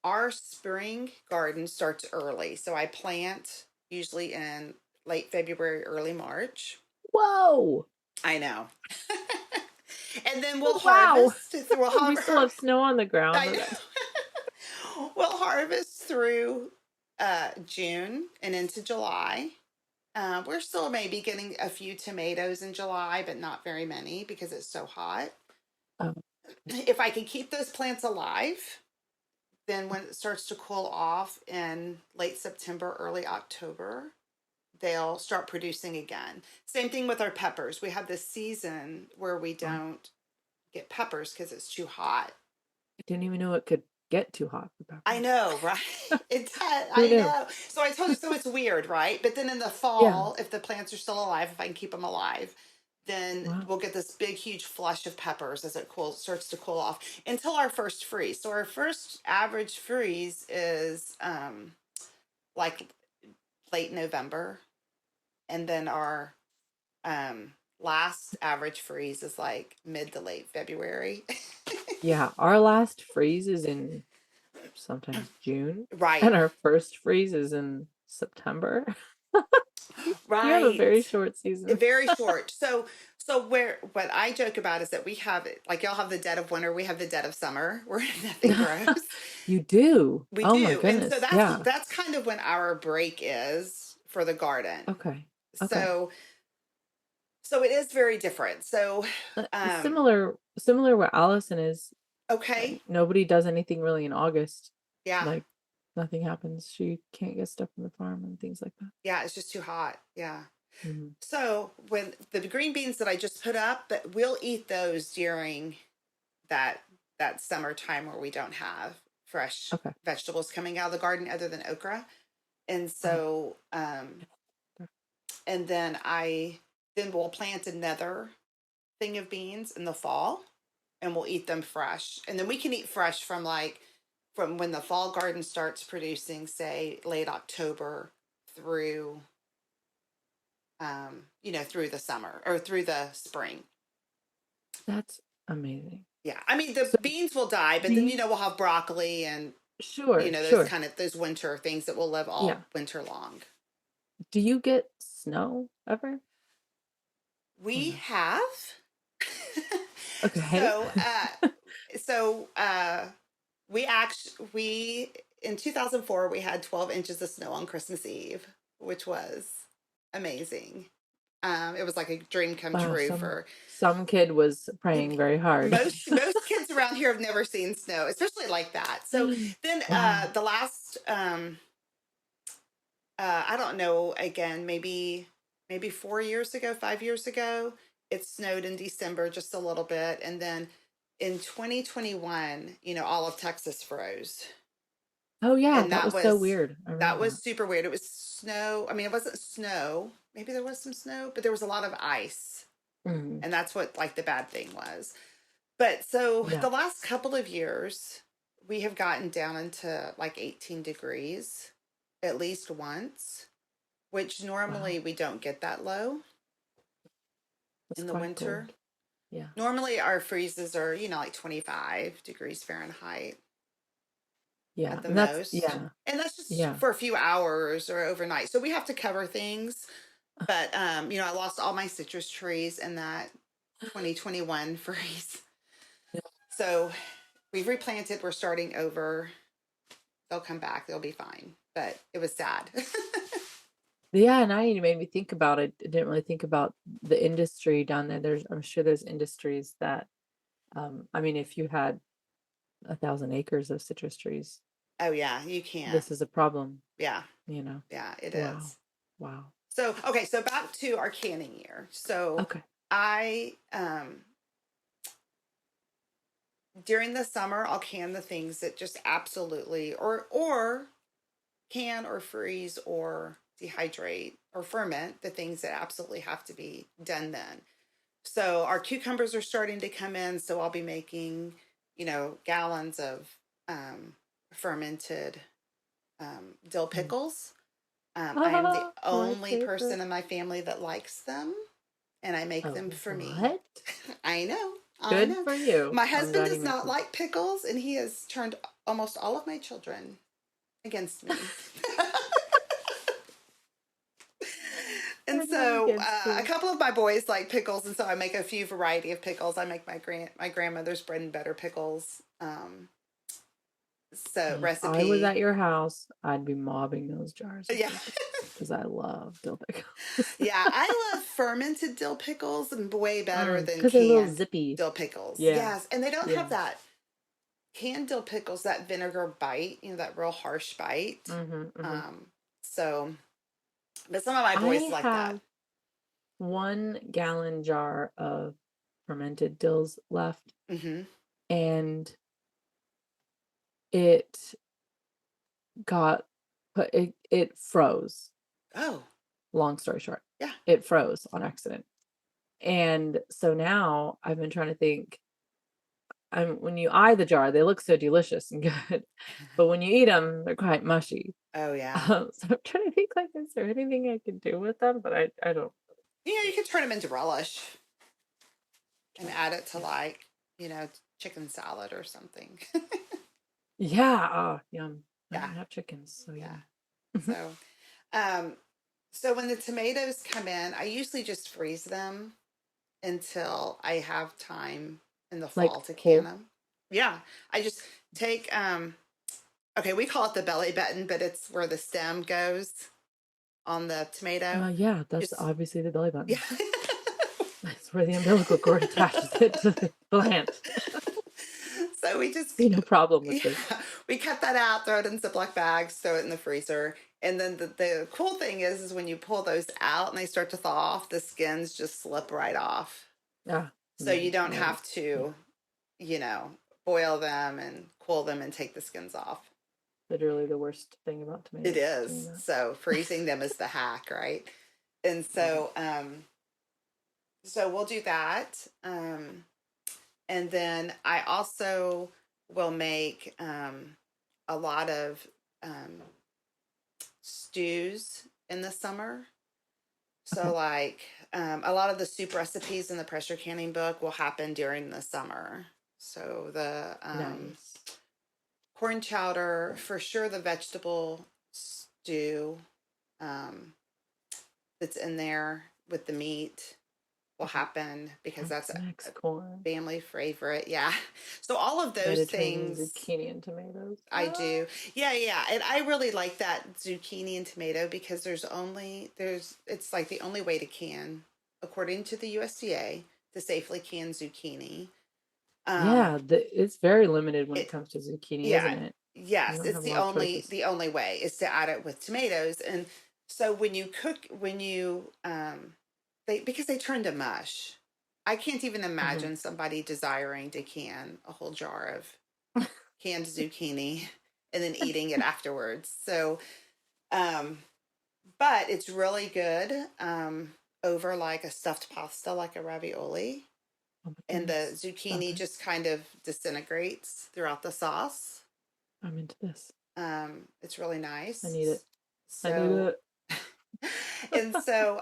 our spring garden starts early. So I plant usually in late February, early March. Whoa. I know. And then we'll Oh, wow. harvest. We'll We still have snow on the ground. I know. We'll harvest through June and into July. We're still maybe getting a few tomatoes in July, but not very many because it's so hot. Oh, If I can keep those plants alive, then when it starts to cool off in late September, early October, they'll start producing again. Same thing with our peppers. We have this season where we wow. don't get peppers because it's too hot. I didn't even know it could get too hot for I peppers. know, right? It does. Who I knew? know. So I told you, so it's weird, right? But then in the Yeah. fall, if the plants are still alive, if I can keep them alive, then Wow. we'll get this big, huge flush of peppers as it starts to cool off until our first freeze. So our first average freeze is like late November, and then our last average freeze is like mid to late February. Yeah. Our last freeze is in sometimes June, Right. and our first freeze is in September. You have a Right. very short season. Very short. So what I joke about is that we have it like y'all have the dead of winter, we have the dead of summer where nothing grows. You do? We Oh my do. And so goodness. that's Yeah. that's kind of when our break is for the garden. Okay. Okay. So it is very different. So um Similar where Allison is. okay. Nobody does anything really in August. Yeah. Like nothing happens. She can't get stuff from the farm and things like that. Yeah, it's just too hot. Yeah. Mhm. So when the green beans that I just put up, but we'll eat those during that that summertime where we don't have fresh Okay. vegetables coming out of the garden other than okra. And Uh-huh. so and then we'll plant another thing of beans in the fall and we'll eat them fresh. And then we can eat fresh from when the fall garden starts producing, say late October through through the summer or through the spring. That's amazing. Yeah. I mean, the So beans will die, but do then, you, we'll have broccoli and, sure, those sure. kind of, those winter things that will live Yeah. all winter long. Do you get snow ever or We no? have. Okay. so, so, we, in 2004, we had 12 inches of snow on Christmas Eve, which was amazing. It was like a dream come Wow, true for some kid was praying very hard. most kids around here have never seen snow, especially like that. So then Wow. the last I don't know, again, maybe 4 years ago, 5 years ago, it snowed in December just a little bit, and then in 2021, all of Texas froze. Oh yeah, And that was so weird. I that remember was that. super weird. It was snow. I mean, it wasn't snow. Maybe there was some snow, but there was a lot of ice. Mhm. And that's what like the bad thing was. But so Yeah. the last couple of years, we have gotten down into like 18 degrees at least once, which normally Wow. we don't get that low That's in the quite winter. cold. Yeah. Normally our freezes are, like 25 degrees Fahrenheit Yeah. at the And that's most. And that's just yeah. for a few hours or overnight. So we have to cover things. But I lost all my citrus trees in that 2021 freeze. Yeah. So we've replanted. We're starting over. They'll come back. They'll be fine. But it was sad. Yeah, now you made me think about it. I didn't really think about the industry down there. I'm sure there's industries that, I mean, if you had 1,000 acres of citrus trees, Oh yeah, you can't. this is a problem, Yeah, you know. yeah, it Wow. is. Wow. So okay, so back to our canning year. So Okay. I during the summer I'll can the things that just absolutely or can or freeze or dehydrate or ferment the things that absolutely have to be done then. So our cucumbers are starting to come in, so I'll be making, gallons of fermented dill Mm. pickles. I am the Ah, my only person favorite. in my family that likes them, and I make Oh, them for me. what? I know, I Good know. for you. My I'm husband glad you does make not them. like pickles, and he has turned almost all of my children against me. And Everyone so against a you. couple of my boys like pickles, and so I make a few variety of pickles. I make my grandmother's bread and butter pickles. So If I was recipe. at your house, I'd be mobbing those jars of Yeah. dill pickles because I love dill pickles. Yeah, I love fermented dill pickles and way better than Because they're a little canned zippy. dill pickles. Yeah. Yes, and they don't have Yeah. that canned dill pickles, that vinegar bite, that real harsh bite. Mm-hmm. So, but some of my I boys like that. have 1 gallon jar of fermented dills left, Hmm. and it got it froze. Oh, Long story short, yeah. it froze on accident. And so now I've been trying to think. When you eye the jar, they look so delicious and good, but when you eat them, they're quite mushy. Oh, yeah. So I'm trying to think like, is there anything I can do with them? But I don't. You could turn them into relish and add it to Yeah. like, chicken salad or something. Yeah. Oh, yum. I Yeah. don't have chickens, so Yeah. yeah. So, so when the tomatoes come in, I usually just freeze them until I have time in the Like fall to can whole. them. Yeah. I just take okay, we call it the belly button, but it's where the stem goes on the tomato. Yeah, that's Just obviously the belly button. yeah. That's where the umbilical cord attaches it to the plant. So we just See no problem with yeah, this. we cut that out, throw it in Ziploc bags, throw it in the freezer. And then the cool thing is when you pull those out and they start to thaw off, the skins just slip right off. Yeah. So you don't Right. have to, boil them and cool them and take the skins off. Literally the worst thing about tomatoes. It is. So freezing them is the hack, right? And so so we'll do that. And then I also will make a lot of stews in the summer. So Okay. like a lot of the soup recipes in the pressure canning book will happen during the summer. So the Nice. corn chowder, for sure the vegetable stew that's in there with the meat. will happen because that's Tex-Mex corn, family favorite. Yeah. So all of those Mediterranean things zucchini and tomatoes. I do. Yeah, yeah. And I really like that zucchini and tomato because it's like the only way to can, according to the USDA, to safely can zucchini. Um, Yeah, it's very limited when it it comes to zucchini, yeah, isn't it? You yes, don't it's have a lot of choices. the only way is to add it with tomatoes. And so when you because they turn to mush. I can't even Mhm. imagine somebody desiring to can a whole jar of canned zucchini and then eating it afterwards. So, um, but it's really good over like a stuffed pasta, like a ravioli. Oh my And the goodness. zucchini Okay, just kind of disintegrates throughout the sauce. I'm into this. It's really I need nice. it. I need So, it. and so,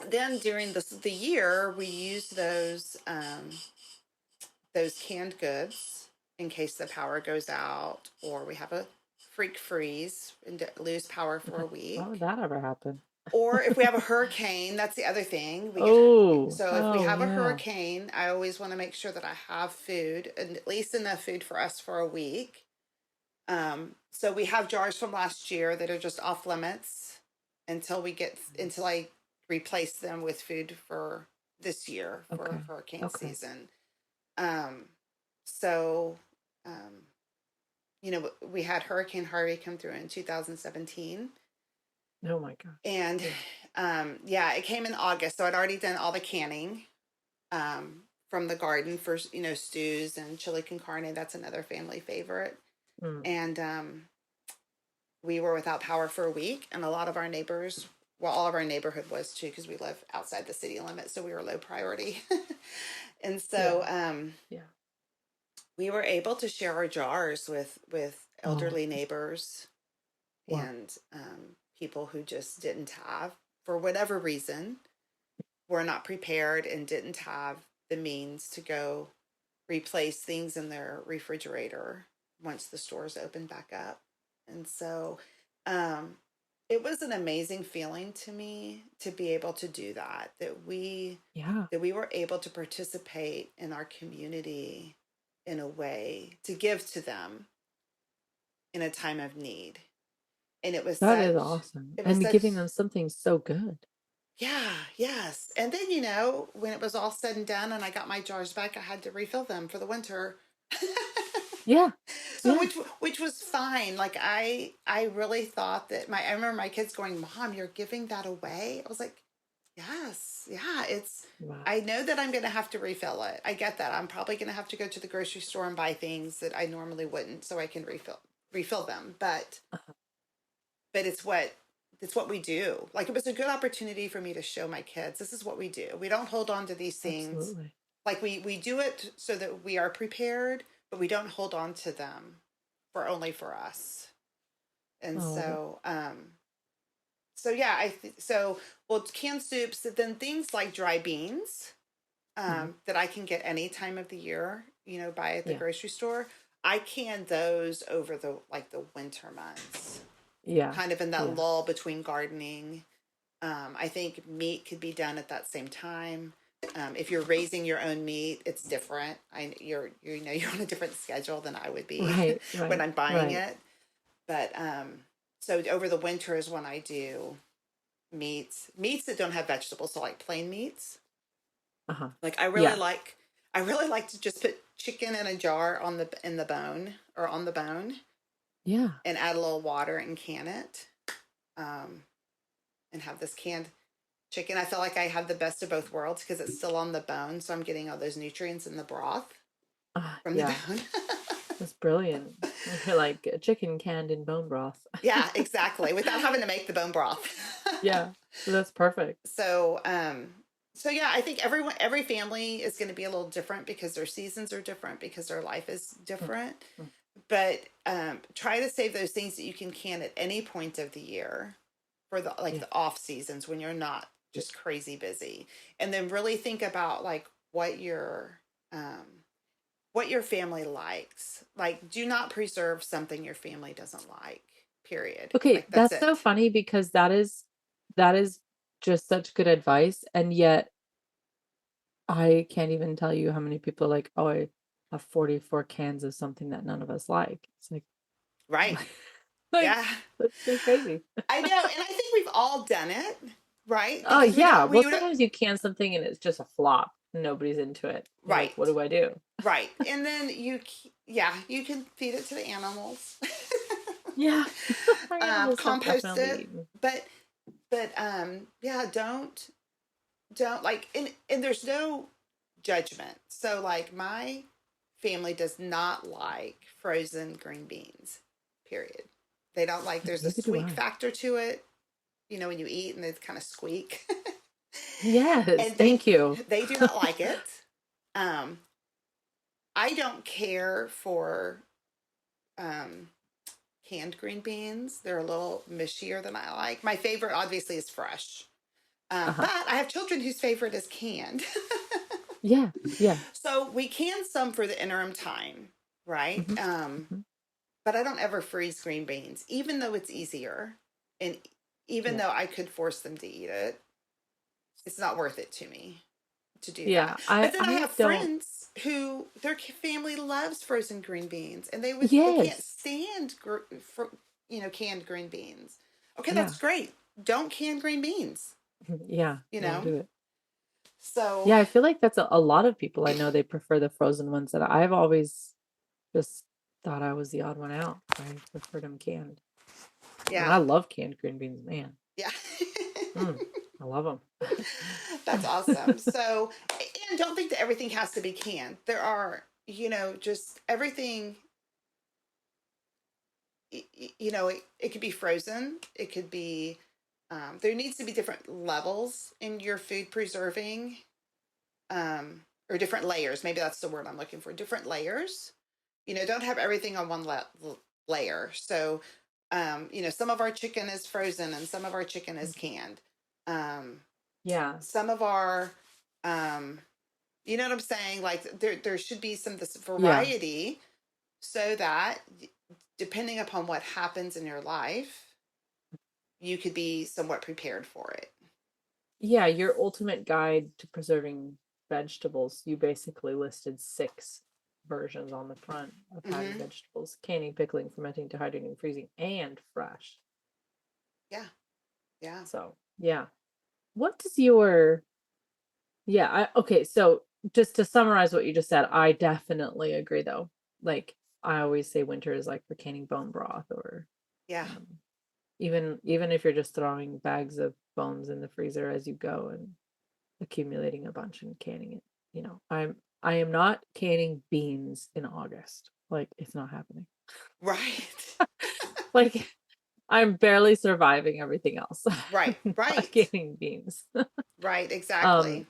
then during the year, we use those canned goods in case the power goes out or we have a freak freeze and lose power for a Why would week. that ever happen? Or if we have a hurricane, that's the other thing. Oh, So if we oh have a yeah. hurricane, I always want to make sure that I have food and at least enough food for us for a week. So we have jars from last year that are just off limits until I replace them with food for this year for Okay. hurricane Okay. season. Um, so, um, we had Hurricane Harvey come through in 2017. Oh my God. And Yeah. yeah, it came in August. So I'd already done all the canning from the garden for, stews and chili con carne. That's another family favorite. Mm. And we were without power for a week. And a lot of our neighbors, well, all of our neighborhood was too, because we live outside the city limits. So we were low priority. And so, Yeah. Yeah. we were able to share our jars with Oh, elderly neighbors wow. and people who just didn't have, for whatever reason, were not prepared and didn't have the means to go replace things in their refrigerator once the stores opened back up. And so um, it was an amazing feeling to me to be able to do that, Yeah. that we were able to participate in our community in a way to give to them in a time of need. And That is awesome. it was And such, giving them something so good. yeah, yes. And then, when it was all said and done and I got my jars back, I had to refill them for the winter. Yeah. So Yeah. which was fine. Like I really thought that I remember my kids going, "Mom, you're giving that away?" I was like, "Yes. Yeah, Wow. I know that I'm going to have to refill it. I get that. I'm probably going to have to go to the grocery store and buy things that I normally wouldn't so I can refill them. Uh-huh. But it's what we do. Like it was a good opportunity for me to show my kids this is what we do. We don't hold on to these things. Absolutely. Like we do it so that we are prepared, but we don't hold on to them for us. And Oh, so yeah, well, canned soups, then things like dry beans mhm. that I can get any time of the year, buy at the Yeah. grocery store. I can those over the winter months, Yeah. kind of in that Yeah. lull between gardening. I think meat could be done at that same time. If you're raising your own meat, it's different. You're on a different schedule than I would be Right. when Right. I'm buying Right. it. But so over the winter is when I do meats that don't have vegetables, so like plain meats. Uh-huh. Like Yeah. I really like to just put chicken in a jar in the bone or on the bone Yeah. and add a little water and can it. Um, and have this canned chicken. I feel like I have the best of both worlds because it's still on the bone, so I'm getting all those nutrients in the broth from the Yeah. bone. That's brilliant. You're like a chicken canned in bone broth. Yeah, exactly. Without having to make the bone broth. Yeah. That's perfect. So, so yeah, I think every family is going to be a little different because their seasons are different because their life is Mm, different. mm. But try to save those things that you can at any point of the year for Yeah. the off seasons when you're not just crazy busy, and then really think about like what your family likes. Like, do not preserve something your family doesn't like. Period. Okay, Like that's that's so it. funny because that is just such good advice, and yet I can't even tell you how many people are like, oh, I have 44 cans of something that none of us like. It's like, Right. like Yeah. that's crazy. I know. And I think we've all done it, right? Oh Because yeah. Well, we don't, sometimes you can something and it's just a flop. Nobody's into it. You're like, what right. do I do? Right. And then yeah, you can feed it to the animals. Yeah. Our animals have Compost definitely it. eaten. But yeah, don't like, and there's no judgment. So like my family does not like frozen green beans, period. They don't like, there's a Neither do squeak I. factor to it, when you eat and they kind of squeak. Yes, And they thank you. they do not like it. um I don't care for um canned green beans. They're a little mushier than I like. My favorite obviously is fresh. Uh-huh. But I have children whose favorite is canned. Yeah. Yeah. So we can some for the interim time, right? Hmm. Hmm. But I don't ever freeze green beans, even though it's easier. And even Yeah. though I could force them to eat it, it's not worth it to me to do Yeah. that. But then I I have don't. friends who their family loves frozen green beans, and they can't Yes. stand canned green beans. Okay, Yeah. that's great. Don't can green beans, Yeah. you Don't know. do it. So Yeah, I feel like that's a lot of people I know they prefer the frozen ones that I've always just thought I was the odd one out. I preferred them canned. And yeah, I love canned green beans, man. yeah. Mm, I love them. That's awesome. So, and don't think that everything has to be canned. There are, just everything, it could be frozen. It could be, there needs to be different levels in your food preserving, or different layers. Maybe that's the word I'm looking for. Different layers. Don't have everything on one layer. So, some of our chicken is frozen and some of our chicken is canned. Um, Yeah. some of our, um, you know what I'm saying? Like there should be some this Yeah. variety so that depending upon what happens in your life, you could be somewhat prepared for it. Yeah, your ultimate guide to preserving vegetables, you basically listed 6 versions on the front of how to Hmm. vegetables: canning, pickling, fermenting, dehydrating, freezing, and fresh. Yeah. Yeah. So, yeah. What does your Yeah, okay, so just to summarize what you just said, I definitely agree though. Like I always say winter is like for canning bone broth or Yeah. um, even if you're just throwing bags of bones in the freezer as you go and accumulating a bunch and canning it. I am not canning beans in August. Like it's not happening. Right. Like I'm barely surviving everything else. Right. Not Right. canning beans. Right. Um, Exactly.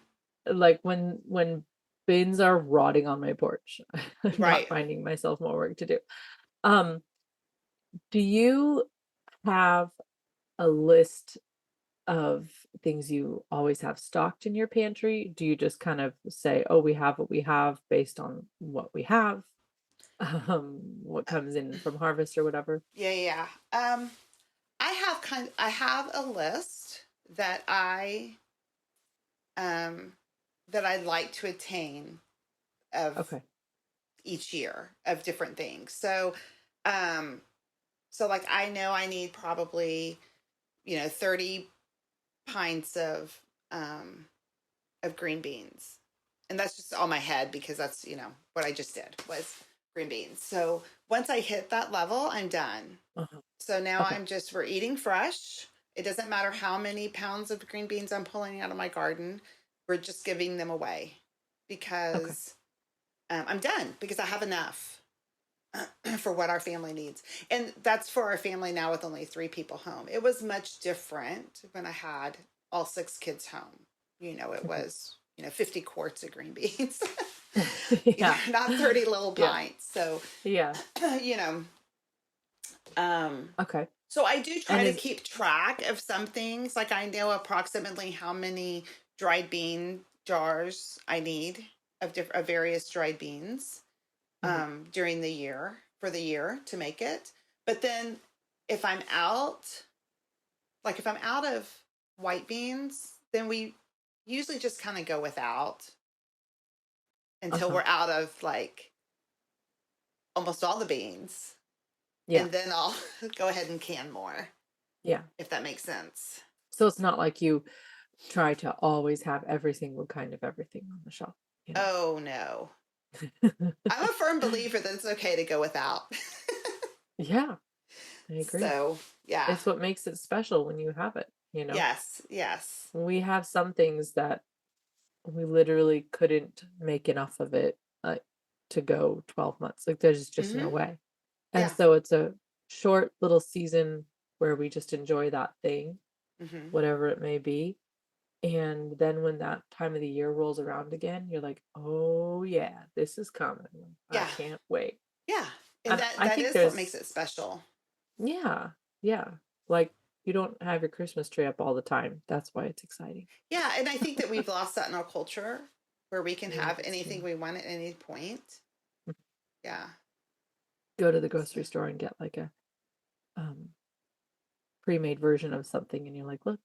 like when beans are rotting on my porch, I'm not Right. finding myself more work to do. Um, do you have a list of things you always have stocked in your pantry? Do you just kind of say, "Oh, we have what we have based on what we have, what comes in from harvest or whatever?" Yeah. Yeah. I have a list that um I'd like to attain of Okay. each year of different things. Um, so like I know I need probably, 30 pints of green beans. And that's just on my head because that's, what I just did was green beans. So once I hit that level, I'm done. Uh-huh. So now Okay. we're eating fresh. It doesn't matter how many pounds of green beans I'm pulling out of my garden. We're just giving them away Okay. because I'm done because I have enough for what our family needs. And that's for our family now with only 3 people home. It was much different when I had all 6 kids home. It Mhm. was, 50 quarts of green beans, Yeah. not 30 little Yeah. pints. So, Yeah. you know, um, Okay. so I do try And to is keep track of some things. Like I know approximately how many dried bean jars I need of various dried beans mhm, during the year for the year to make it. But then if I'm out, like if I'm out of white beans, then we usually just kind of go without. until Uh-huh. we're out of like almost all the beans. Yeah. And then I'll go ahead and can more, Yeah. if that makes sense. So it's not like you try to always have every single kind of everything on the shelf, you know. Oh no. I'm a firm believer that it's okay to go without. Yeah, I agree. So, yeah. It's what makes it special when you have it, you know. Yes, yes. We have some things that we literally couldn't make enough of it to go 12 months. Like there's just no Mm-hmm. way. And Yeah. so it's a short little season where we just enjoy that thing, Mm-hmm. whatever it may be. And then when that time of the year rolls around again, you're like, oh yeah, this is coming. I Yeah. can't wait. Yeah. And And that I that think is what makes there's, it special. yeah, yeah. Like you don't have your Christmas tree up all the time. That's why it's exciting. Yeah, and I think that we've lost that in our culture where we can Yeah, have that's anything true. we want at any point. Yeah. Go to the grocery So, store and get like a um, pre-made version of something, and you're like, look,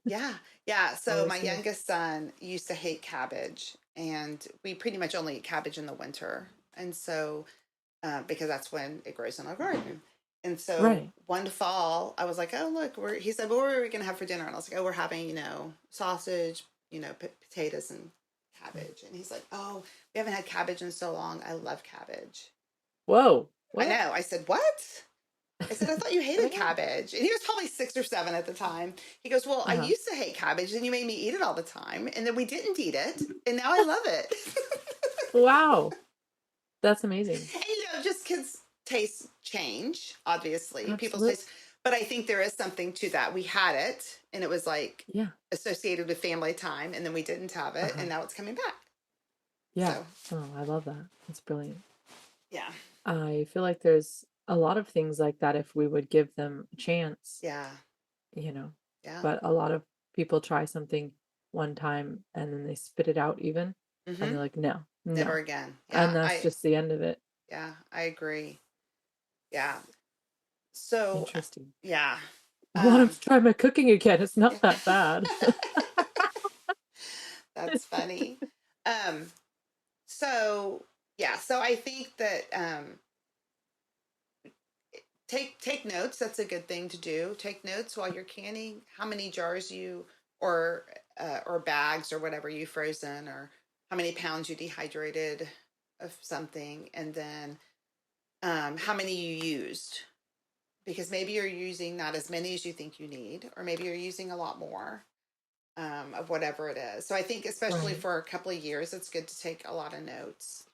yeah. Yeah. So my always here. youngest son used to hate cabbage, and we pretty much only eat cabbage in the winter. And so, because that's when it grows in our garden. And so Right. one fall, I was like, "Oh, look, he said, well, what are we going to have for dinner?" And I was like, "Oh, we're having, sausage, potatoes and cabbage." And he's like, "Oh, we haven't had cabbage in so long. I love cabbage." Whoa. I What? know. I said, "What?" I said, "I thought you hated What? cabbage." And he was probably 6 or 7 at the time. He goes, "Well, I Uh-huh. used to hate cabbage and you made me eat it all the time. And then we didn't eat it. And now I love it." Wow. That's amazing. And, just kids' tastes change, obviously, people's Absolutely. tastes. But I think there is something to that. We had it and it was like Yeah. associated with family time. And then we didn't have it. Uh-huh. And now it's coming back. Yeah. So, Oh, I love that. That's brilliant. yeah. I feel like there's a lot of things like that if we would give them a chance, Yeah. you know. Yeah. But a lot of people try something one time and then they spit it out even, and Mm-hmm. they're like, no, Never no. again. And Yeah. that's just the end of it. I agree. Yeah. So, Interesting. yeah. I want him Um, to try my cooking again. It's not that bad. That's funny. Um, so yeah, so I think that take notes. That's a good thing to do. Take notes while you're canning. How many jars you or bags or whatever you frozen, or how many pounds you dehydrated of something, and then how many you used. Because maybe you're using not as many as you think you need, or maybe you're using a lot more of whatever it is. So I think, especially Right. for a couple of years, it's good to take a lot of notes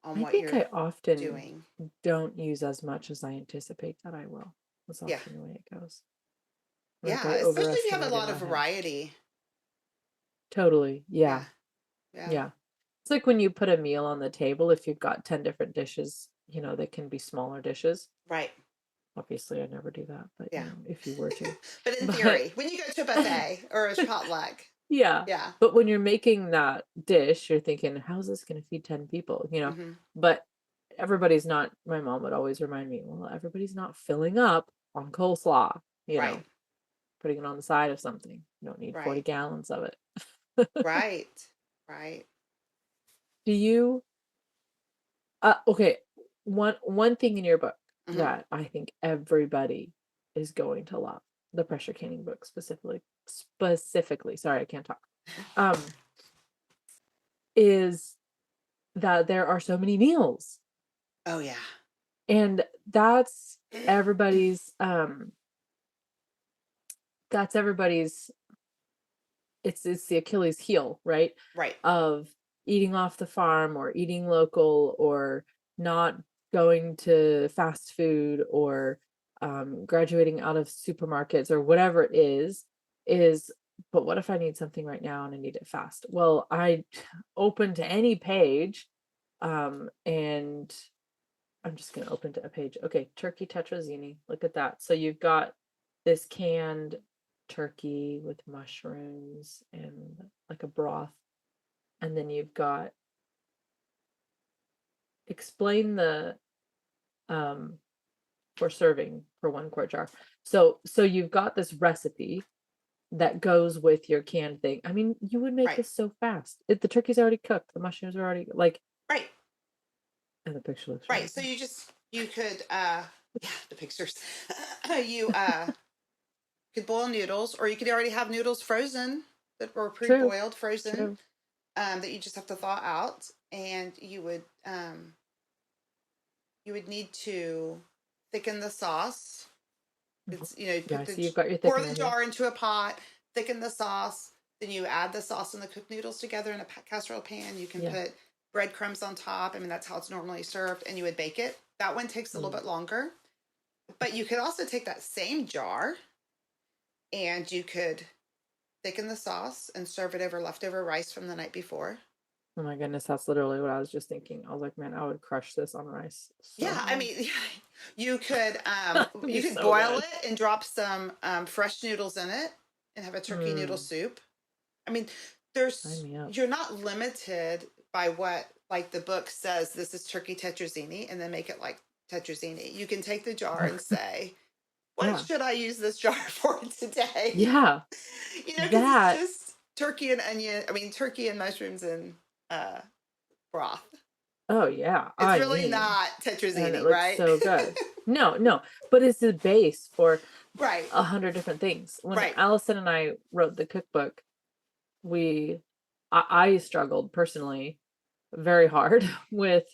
on I what think you're I often doing. don't use as much as I anticipate that I will. That's Yeah. often the way it goes. Like Yeah. I Especially if you have a overestimate in lot of my head. variety. Totally. Yeah. Yeah. Yeah. Yeah. It's like when you put a meal on the table, if you've got 10 different dishes, they can be smaller dishes. Right. Obviously, I never do that, but Yeah. if you were to. But in But theory, when you go to a buffet or a potluck, yeah. yeah. But when you're making that dish, you're thinking, how's this going to feed 10 people? Hmm. But everybody's not, my mom would always remind me, well, everybody's not filling up on coleslaw, Right. putting it on the side of something. You don't need 40 Right. gallons of it. Right. Right. Do you, okay, one thing in your book Hmm. that I think everybody is going to love, the pressure canning book specifically, sorry, I can't talk, um, is that there are so many meals. Oh yeah. And everybody's that's everybody's it's the Achilles heel, right? Right. Of eating off the farm or eating local or not going to fast food or graduating out of supermarkets or whatever it is, but what if I need something right now and I need it fast? Well, I open to any page, and I'm just going to open to a page. Okay, turkey tetrazzini. Look at that. So you've got this canned turkey with mushrooms and like a broth. And then you've got explain the um for serving for 1 quart jar. So you've got this recipe that goes with your canned thing. I mean, you would make Right. this so fast. The turkey's already cooked, the mushrooms are already like, Right. and the picture looks really Right. So good. you could yeah, the pictures. You could boil noodles, or you could already have noodles frozen that were True, pre-boiled, frozen, true. that you just have to thaw out, and you would need to thicken the sauce. Mhm. It's, you know, Yeah, put I the see you've got your pour thickener the here. jar into a pot, thicken the sauce, then you add the sauce and the cooked noodles together in a casserole pan. You can Yeah. put breadcrumbs on top. I mean, that's how it's normally served, and you would bake it. That one takes a little Mm. bit longer, but you could also take that same jar and you could thicken the sauce and serve it over leftover rice from the night before. Oh my goodness, that's literally what I was just thinking. I was like, man, I would crush this on rice so Yeah, I hard. mean, you could It'd be so boil good. it and drop some fresh noodles in it and have a turkey noodle Mm, soup. I mean, sign me up. you're not limited by what, like, the book says this is turkey tetrazzini, and then make it like tetrazzini. You can take the jar and say, what Yeah. should I use this jar for today? Yeah. You know, because it's That, just turkey and onion. I mean, turkey and mushrooms and uh, broth. oh yeah, It's I really mean, not and it tetrazzini, looks right? so good. No, no, but it's the base for Right, 100 different things. When right, Allison and I wrote the cookbook, we, I struggled personally very hard with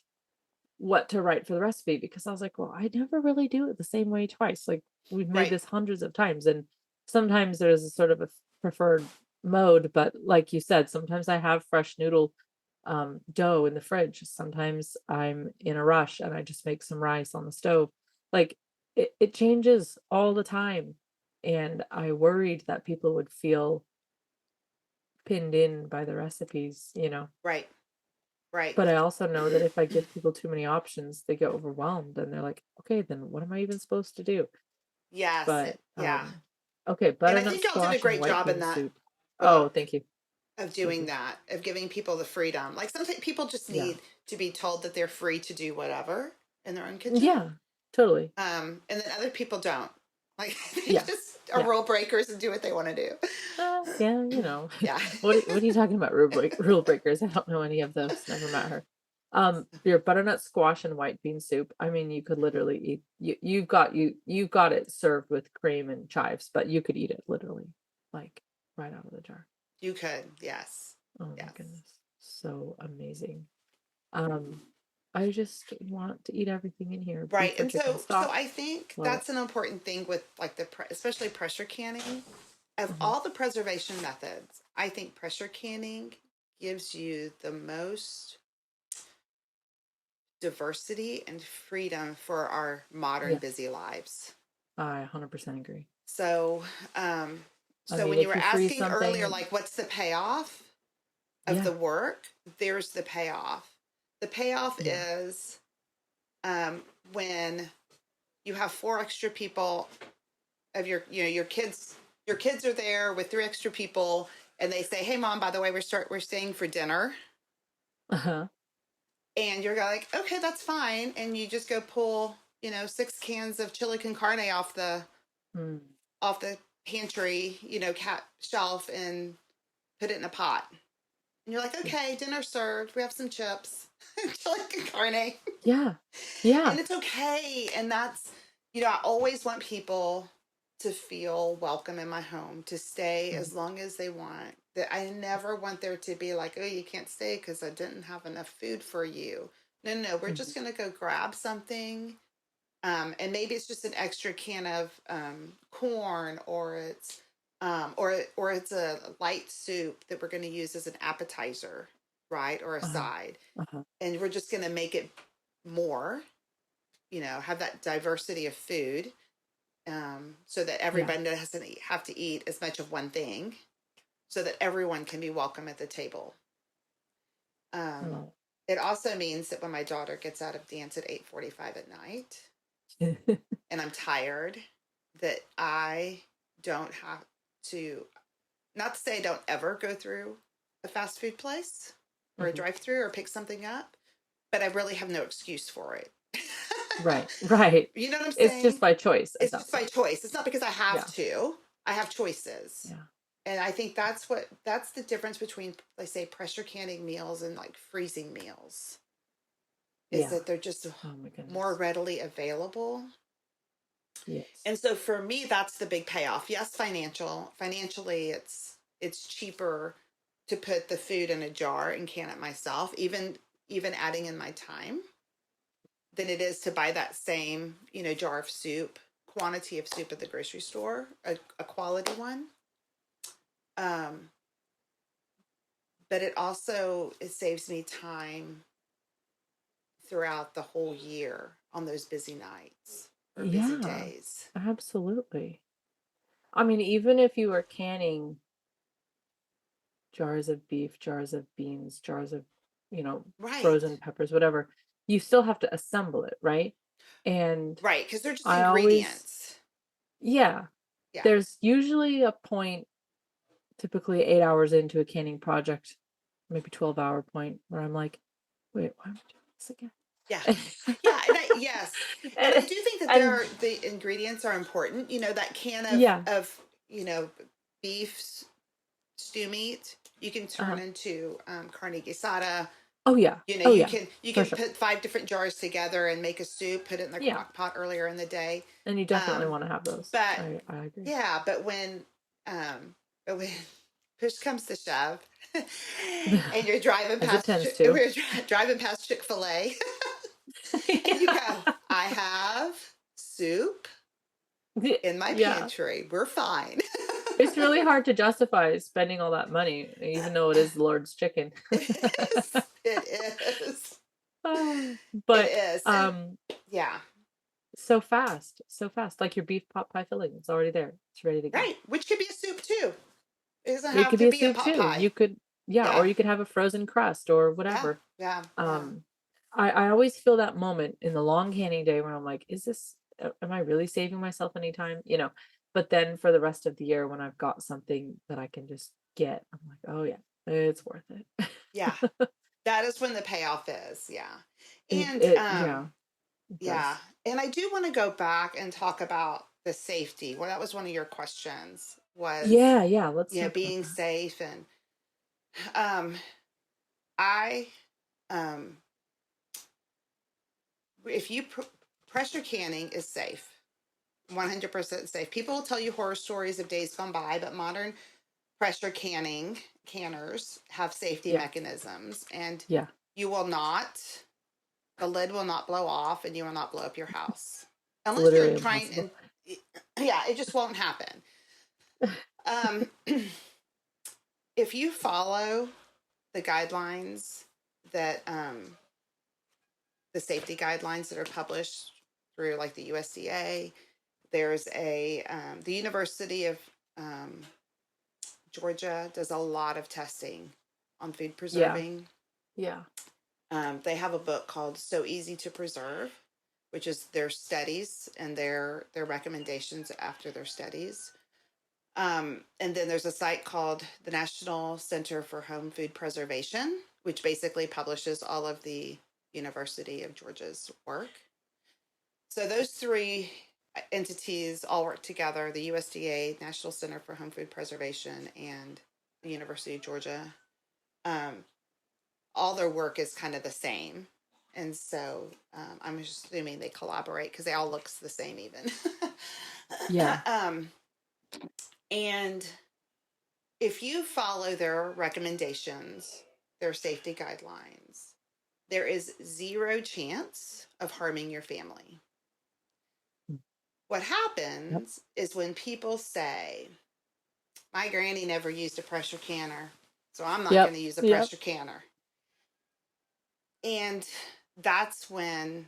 what to write for the recipe because I was like, well, I never really do it the same way twice. Like we've made right. this hundreds of times, and sometimes there's a sort of a preferred mode, but like you said, sometimes I have fresh noodle dough in the fridge. Sometimes I'm in a rush and I just make some rice on the stove. Like it changes all the time. And I worried that people would feel pinned in by the recipes, you know. Right, right. But I also know that if I give people too many options, they get overwhelmed and they're like, okay, then what am I even supposed to do? Yes, But yeah. okay, And I butternut think y'all did a squash and great white job in bean that soup. Oh, book thank you. of Thank doing you. that, of giving people the freedom. Like, sometimes people just Yeah. need to be told that they're free to do whatever in their own kitchen. Yeah, totally. And then other people don't. Like, they Yeah. just are Yeah. rule breakers and do what they want to do. Yeah, you know. Yeah. What are you talking about, rule breakers? I don't know any of those. Never met her. Your butternut squash and white bean soup. I mean, you could literally eat you got it served with cream and chives, but you could eat it literally, like right out of the jar. You could. Yes. Oh my Yes. goodness. So amazing. Um, I just want to eat everything in here. Right. Beef or And chicken so stock. I think Love it. that's an important thing with, like, especially pressure canning. Of Mhm. all the preservation methods, I think pressure canning gives you the most diversity and freedom for our modern Yes, busy lives. I 100% agree. So, I so mean, when you if were you freeze asking something earlier, and like, what's the payoff of yeah, the work? There's the payoff. The payoff yeah. is when you have four extra people of your kids are there with three extra people, and they say, hey mom, by the way, we're staying for dinner, Uh-huh. and you're like, okay, that's fine, and you just go pull 6 cans of chili con carne Mm, off the pantry cat shelf, and put it in a pot, and you're like, yeah. okay, dinner served, we have some chips, chili con carne, Yeah. Yeah. and it's okay. And that's, I always want people to feel welcome in my home, to stay Mm, as long as they want. That I never want there to be like, oh, you can't stay because I didn't have enough food for you. No, no, we're mhm. just gonna go grab something. And maybe it's just an extra can of corn, or it's a light soup that we're going to use as an appetizer, right, or a Uh-huh. side, Uh-huh. and we're just going to make it more, have that diversity of food, so that Yeah. everybody doesn't have to eat as much of one thing, so that everyone can be welcome at the table. I Um, love it also means that when my daughter gets out of dance at 8:45 at night, it. and I'm tired, that I don't have to, not to say I don't ever go through a fast food place or a Mhm. drive through or pick something up, but I really have no excuse for it. Right. Right. You know what I'm It's just saying? by choice at It's that just by point. choice. It's not because I have Yeah. to. I have choices. Yeah. And I think that's the difference between, like, say, pressure canning meals and like freezing meals, is Yeah. that they're just Oh my more goodness. readily available. Yes. And so for me, that's the big payoff. Yes, financially, it's cheaper to put the food in a jar and can it myself, even adding in my time, than it is to buy that same, jar of soup, quantity of soup at the grocery store, a quality one. Um, but it saves me time throughout the whole year on those busy nights or busy Yeah, days. absolutely. I mean, even if you were canning jars of beef, jars of beans, jars of, Right. frozen peppers, whatever, you still have to assemble it, right? And Right, because they're just I always, ingredients. yeah, Yeah. there's usually a point, typically 8 hours into a canning project, maybe 12-hour point, where I'm like, wait, why am I doing this Yeah. again? Yeah, yes. And I and, do think that and the ingredients are important. That can yeah, of, beef stew meat, you can turn uh, into carne asada. oh yeah, oh You yeah, can for sure. put 5 different jars together and make a soup, put it in the Yeah, crock pot earlier in the day. and you definitely Um, want to have those. but I agree. yeah, um, but when push comes to shove, and you're driving As it past tends to. we're driving past Chick-fil-A, and you go, I have soup Yeah. in my Yeah. pantry. We're fine. It's really hard to justify spending all that money, even though it is the Lord's chicken. It is. It is. Ah, It but is. And yeah, so fast, so fast. Like your beef pot pie filling, it's already there. It's ready to go. right. Which could be a soup too. It doesn't It have could to be a be a soup pot too. pie. You could, yeah, or Yeah. you could have a frozen crust or Yeah. whatever. Yeah. Yeah. Um, I always feel that moment in the long canning day where I'm like, is this, am I really saving myself any time? But then for the rest of the year, when I've got something that I can just get, I'm like, oh yeah, it's worth it. Yeah. That is when the payoff is. Yeah. And Yeah, it yeah. does. And I do want to go back and talk about the safety. Well, that was one of your questions, was, Yeah, yeah, let's talk about being that. safe. And um I um if you pressure canning is safe. 100% safe. People will tell you horror stories of days gone by, but modern pressure canners have safety Yeah, mechanisms, and yeah, you will not, the lid will not blow off, and you will not blow up your house it's unless you're literally trying. impossible. And yeah, it just won't happen. Um, if you follow the guidelines that the safety guidelines that are published through, like, the USDA, there's the University of um, Georgia does a lot of testing on food Yeah, preserving. yeah, They have a book called "So Easy to Preserve," which is their studies and their recommendations after their studies. And then there's a site called the National Center for Home Food Preservation, which basically publishes all of the University of Georgia's work. So those three entities all work together: the USDA, National Center for Home Food Preservation, and the University of Georgia. Um, all their work is kind of the same. And so I'm just assuming they collaborate because they all looks the same even. yeah, um, and if you follow their recommendations, their safety guidelines, there is zero chance of harming your family. What yep, happens is when people say, my granny never used a pressure canner, so I'm not going yep, to use a yep. pressure canner. And that's when,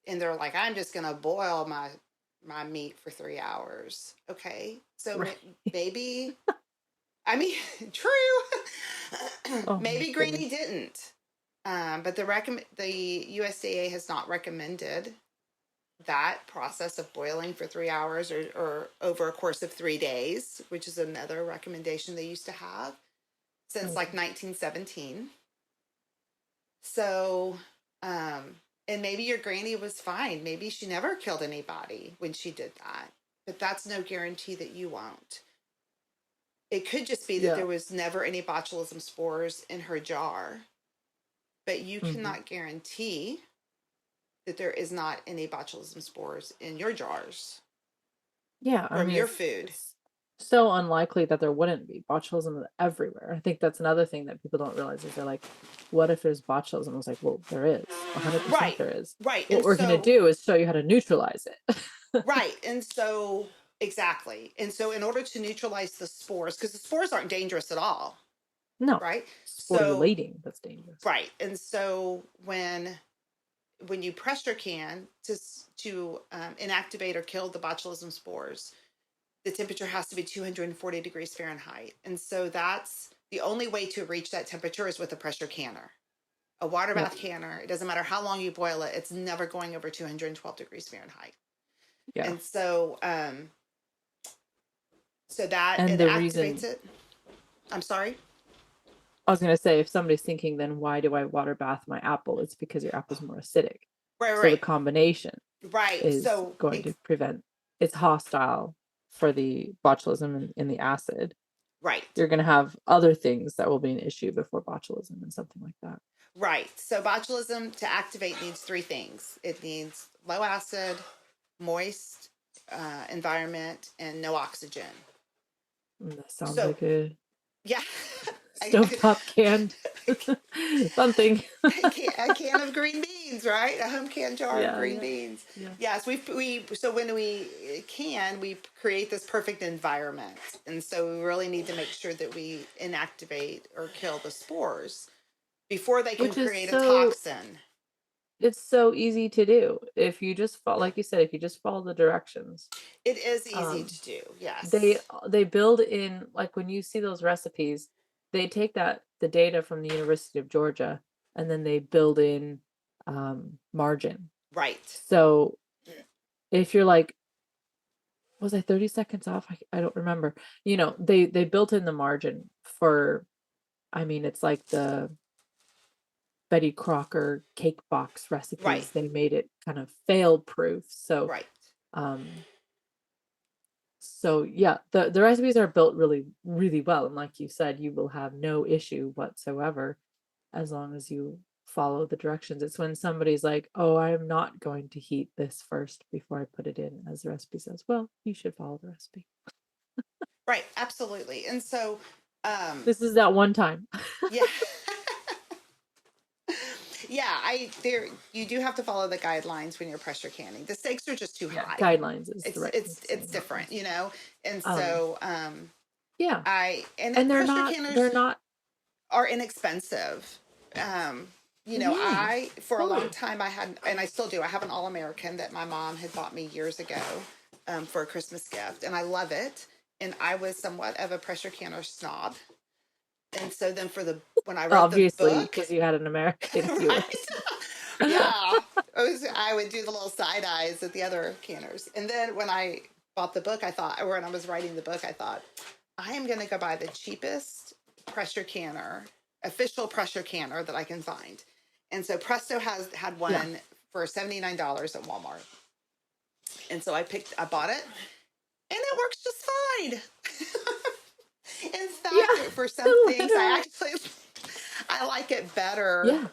and they're like, I'm just going to boil my meat for 3 hours. Okay. So Right. maybe, I mean, true. Oh my Maybe granny goodness. didn't. But the USDA has not recommended that process of boiling for 3 hours, or over a course of 3 days, which is another recommendation they used to have since like Okay. 1917. So, and maybe your granny was fine. Maybe she never killed anybody when she did that, but that's no guarantee that you won't. It could just be that Yeah. there was never any botulism spores in her jar, but you Hmm. cannot guarantee that there is not any botulism spores in your jars Yeah, I from mean, your food. it's so unlikely that there wouldn't be botulism is everywhere. I think that's another thing that people don't realize is they're like, what if there's botulism? I was like, well, there is. 100% Right, there is. right. What we're gonna do is show you how to neutralize it. Right. And so, exactly. And so, in order to neutralize the spores, because the spores aren't dangerous at all, No, right? spore So, relating, that's dangerous. right. And so, when you pressure can to inactivate or kill the botulism spores, the temperature has to be 240 degrees Fahrenheit. And so that's the only way to reach that temperature is with a pressure canner. A water Yeah, bath canner, it doesn't matter how long you boil it, it's never going over 212 degrees Fahrenheit. yeah. And so that And it the activates reason it. I'm sorry. I was gonna say, if somebody's thinking, then why do I water bath my apple? It's because your apple's more acidic. Right, So the right, combination right. is So going to prevent it's hostile for the botulism in the acid. right, You're gonna have other things that will be an issue before botulism and something like that. right. So botulism to activate needs three things. It needs low acid, moist environment, and no oxygen. That sounds So like a yeah, stovetop canned something. a can of green beans, right? A home can jar of Yeah, green yeah, beans. yeah. Yes, we so when we we create this perfect environment, and so we really need to make sure that we inactivate or kill the spores before they can Which is create a so toxin. it's so easy to do if you just follow, like you said, if you just follow the directions. It is easy Um, to do. they Yes. they build in, like when you see those recipes, they take the data from the University of Georgia and then they build in margin. Right. So if you're like, was I 30 seconds off? I don't remember. They built in the margin for, I mean, it's like the Betty Crocker cake box Right. recipes. They made it kind of fail proof. So Right. um yeah, the recipes are built really, really well. And like you said, you will have no issue whatsoever as long as you follow the directions. It's when somebody's like, oh, I'm not going to heat this first before I put it in, as the recipe says. Well, you should follow the recipe. Right. Absolutely. And so, This is that one time. yeah. Yeah, I there you do have to follow the guidelines when you're pressure canning. The stakes are just too Yeah, high. guidelines is the It's right thing it's to say, it's not different, you recipes. know. And Um, so yeah, I and and pressure they're canners not. are inexpensive. Um Yeah, I for a long totally. time I had, and I still do. I have an All American that my mom had bought me years ago for a Christmas gift, and I love it. And I was somewhat of a pressure canner snob, and so then when I wrote the Obviously, book, because you had an American, you were. right? Yeah, I would do the little side eyes at the other canners. And then when I bought the book, I thought, or when I was writing the book, I thought, I am going to go buy the cheapest pressure canner, official pressure canner that I can find. And so Presto had Yeah, one for $79 at Walmart. And so I bought it, and it works just fine. In fact, yeah, for some things, literally. I like it better Yeah,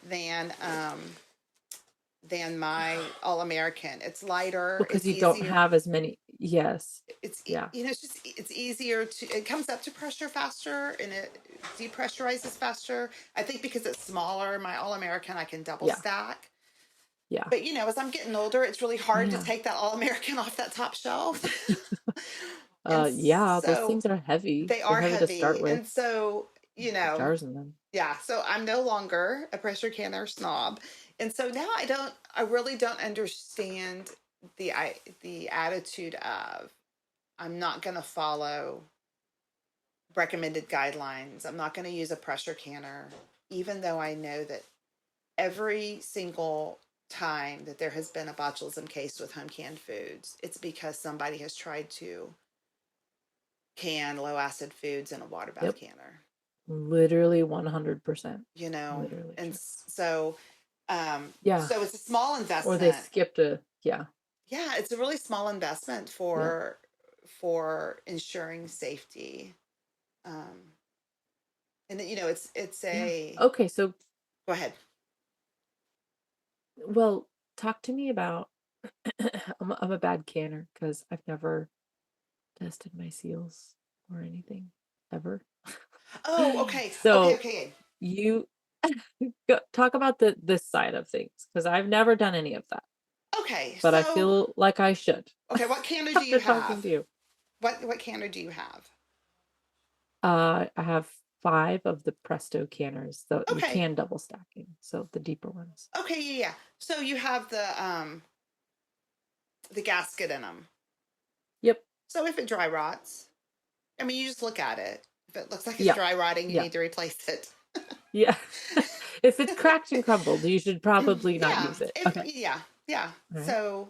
than my All American. It's lighter. because It's you don't easier. have as many. Yes, It's yeah, it's easier to. It comes up to pressure faster and it depressurizes faster. I think because it's smaller, my All American I can double yeah, stack. yeah, But as I'm getting older, it's really hard to yeah. take that All American off that top shelf. And Yeah, those so things are heavy. they They're are heavy to start heavy. with. And so, The jars in them. yeah, so I'm no longer a pressure canner snob. And so now I really don't understand the attitude of I'm not going to follow recommended guidelines. I'm not going to use a pressure canner, even though I know that every single time that there has been a botulism case with home canned foods, it's because somebody has tried to can low acid foods in a water bath Yep. canner. Literally 100%. Literally And true. Yeah. so it's a small Or they investment. skipped a, yeah. Yeah, it's a really small investment Yep. for ensuring safety. and you know, it's Yeah. a Okay, so go ahead. well, talk to me about I'm a bad canner because I've never tested my seals or anything ever. Oh, okay, okay, So okay, you talk about the this side of things because I've never done any of that, okay. but I So, feel like I should okay, what canner do you after talking have? to you. What canner do you have? I have 5 of the Presto canners, the Okay, can double stacking, so the deeper ones. okay, yeah, yeah. So you have the gasket in them. Yep. So if it dry rots, I mean, you just look at it. If it looks like it's Yeah. dry rotting, you Yeah. need to replace it. Yeah. If it's cracked and crumbled, you should probably not Yeah, use it. if Okay. yeah, yeah. All right. So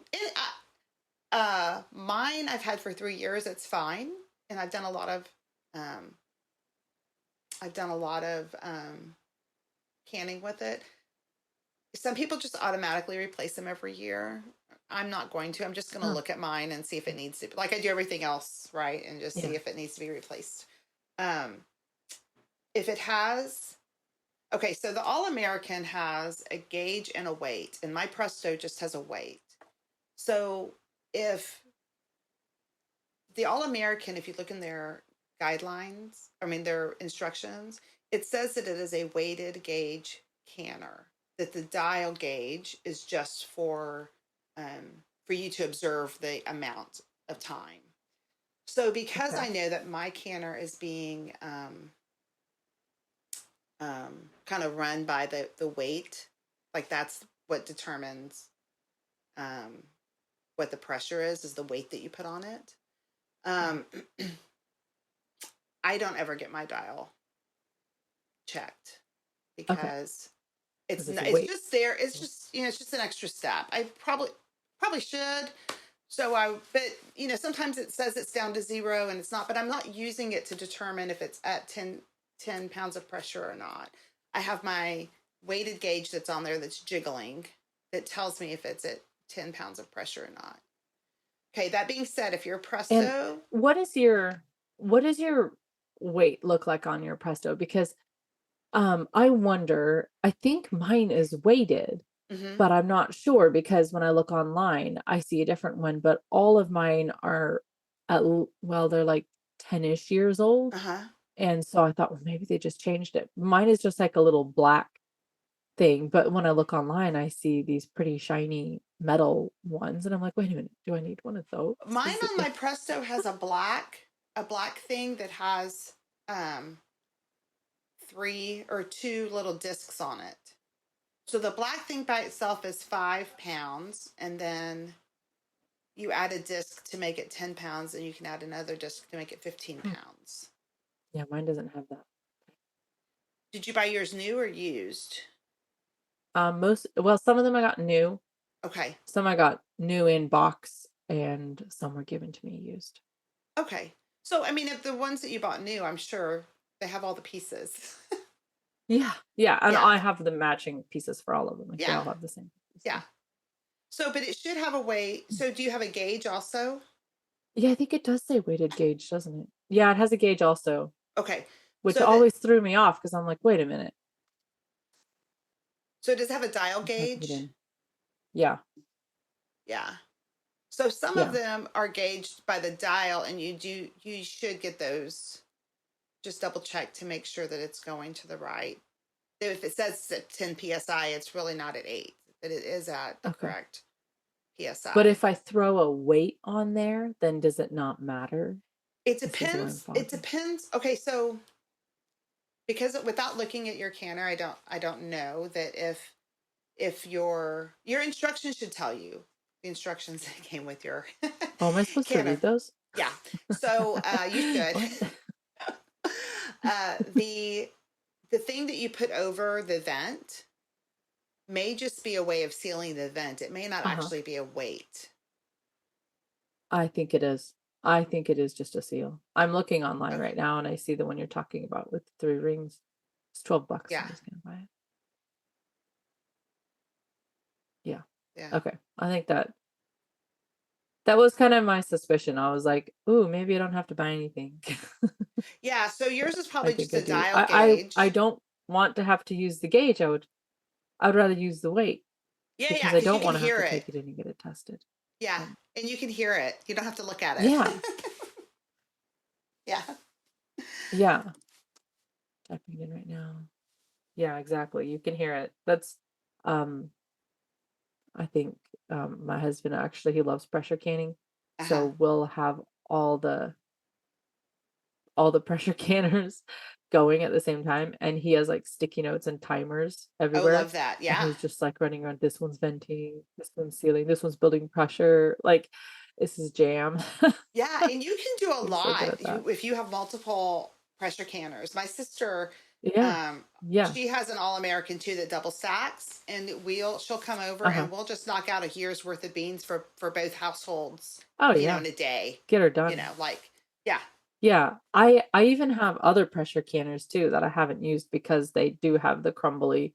mine I've had for 3 years. It's fine, and um, I've done a lot of canning with it. Some people just automatically replace them every year. I'm not going to. I'm just going to Huh. look at mine and see if it needs to, like I do everything else, right? And just see Yeah. if it needs to be replaced. Um, if it has, okay, so the All American has a gauge and a weight, and my Presto just has a weight. So if the All American, if you look in their guidelines, I mean, their instructions, it says that it is a weighted gauge canner, that the dial gauge is just for you to observe the amount of time. So because Okay. I know that my canner is being kind of run by the weight, like that's what determines um, what the pressure is the weight that you put on it. Um, I don't ever get my dial checked Okay. because Because it's a it's weight. just there. It's just, you know, it's just an extra step. I probably should. So but you know, sometimes it says it's down to 0 and it's not, but I'm not using it to determine if it's at 10 pounds of pressure or not. I have my weighted gauge that's on there that's jiggling that tells me if it's at 10 pounds of pressure or not. Okay. That being said, if you're a And Presto, what does your weight look like on your Presto? Because I wonder, I think mine is weighted, mm-hmm, but I'm not sure because when I look online, I see a different one, but all of mine are well, they're like 10-ish years old. uh-huh. And so I thought, well, maybe they just changed it. Mine is just like a little black thing, but when I look online, I see these pretty shiny metal ones, and I'm like, wait a minute, do I need one of those? Mine Is it on my Presto has a black thing that has um 2 little discs on it. So the black thing by itself is 5 pounds, and then you add a disc to make it 10 pounds, and you can add another disc to make it 15 Hmm. pounds. Yeah, mine doesn't have that. Did you buy yours new or used? Some of them I got new, Okay. some I got new in box, and some were given to me used. Okay. So, I mean, if the ones that you bought new, I'm sure they have all the pieces. Yeah, yeah, and Yeah. I have the matching pieces for all of them. Like they Yeah. all have the same pieces. Yeah. So, but it should have a weight. Mm. So, do you have a gauge also? Yeah, I think it does say weighted gauge, doesn't it? Yeah, it has a gauge also, Okay. which So that always threw me off because I'm like, wait a minute, so does it have a dial I'm typing it gauge? in. Yeah, Yeah. So some of yeah. them are gauged by the dial, and you should get those. Just double check to make sure that it's going to the right. If it says it's at 10 psi, it's really not at 8. That it is at the Okay. correct But psi. if I throw a weight on there, then does it not matter? It This is where I'm depends. It foggy. depends. Okay, so because without looking at your canner, I don't know that if your instructions should tell you the instructions that came with your Oh, am I supposed to canner. read those? Yeah. So you should. What? The thing that you put over the vent may just be a way of sealing the vent. It may not Uh-huh. actually be a weight. I think it is. I think it is just a seal. I'm looking online Okay. right now and I see the one you're talking about with 3 rings. It's $12. Yeah. I'm just gonna buy it. Yeah. Yeah. Okay. I think That was kind of my suspicion. I was like, "Ooh, maybe I don't have to buy anything." Yeah, so yours is I probably think just I a do. dial I gauge. don't want to have to use the gauge. I would rather use the weight Yeah, yeah, because I because you don't can want to have hear to it. take it in and get it tested. Yeah, Um, and you can hear it. You don't have to look at it. yeah, Yeah. yeah. Typing it in right now. Yeah, exactly. You can hear it. That's um I think my husband actually he loves pressure canning. Uh-huh. So we'll have all the pressure canners going at the same time, and he has like sticky notes and timers Oh, everywhere, love that. and Yeah. he's just like running around, this one's venting, this one's sealing, this one's building pressure, like this is jam. Yeah, and you can do a He's so good lot. at that. If you have multiple pressure canners. My sister, Yeah, um, yeah. she has an All-American too that double stacks, and she'll come over Uh-huh. and we'll just knock out a year's worth of beans for both households, Oh you know, yeah, in a day. get her You done. know, like yeah. Yeah, I even have other pressure canners too that I haven't used because they do have the crumbly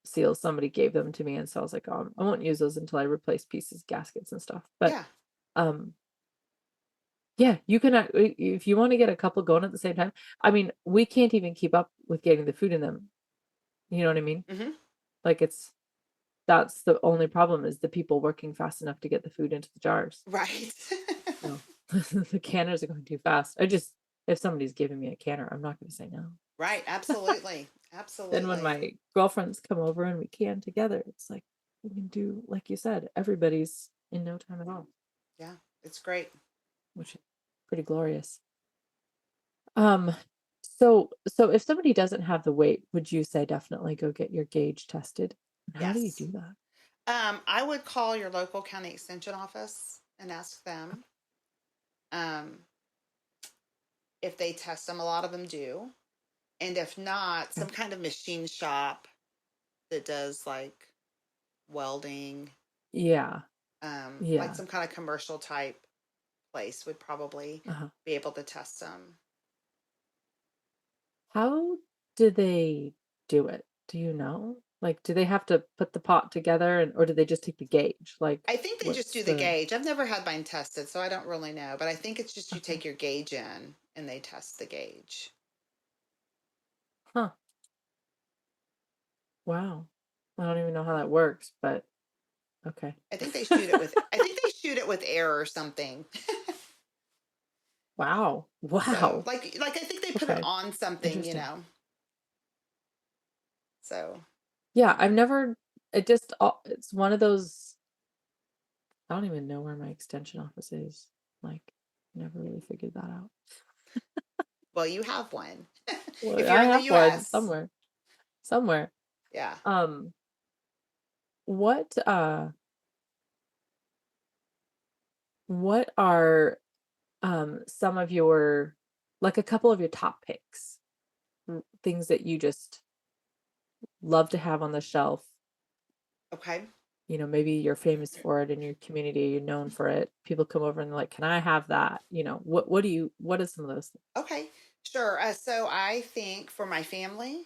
seals. Somebody gave them to me, and so I was like, oh, I won't use those until I replace pieces, gaskets, and stuff. But Yeah. um yeah, you can if you want to get a couple going at the same time. I mean, we can't even keep up with getting the food in them. You know what I mean? Hmm. Like that's the only problem is the people working fast enough to get the food into the jars. Right. So the canners are going too fast. I just if somebody's giving me a canner, I'm not going to say no. Right. Absolutely. Then when Absolutely. my girlfriends come over and we can together, it's like we can do, like you said, everybody's in no time at all, Yeah. It's great. which is pretty glorious. Um, so if somebody doesn't have the weight, would you say definitely go get your gauge tested? And how do you Yes. do that? I would call your local county extension office and ask them um, if they test them. A lot of them do. And if not, Okay. some kind of machine shop that does like welding, Yeah, like yeah. some kind of commercial type place would probably Uh-huh. be able to test them. How do they do it? Do you know? Like, do they have to put the pot together and or do they just take the gauge? Like, I think they just what's do the the gauge. I've never had mine tested, so I don't really know. But I think it's just you okay. take your gauge in and they test the gauge. Huh. Wow. I don't even know how that works, but okay. I think they shoot it with air or something. Wow. So Wow. like I think they put it Okay. on something, you Interesting. know. So Yeah, I've never it's one of those I don't even know where my extension office is. Like, never really figured that out. well, you have one. Well, If I you're in the have one US. somewhere. Somewhere. Yeah. Um, what what are some of your like a couple of your top picks? Things that you just love to have on the shelf. Okay. Maybe you're famous for it in your community, you're known for it. People come over and they're like, "Can I have that?" What are some of those things? Okay. Sure. So I think for my family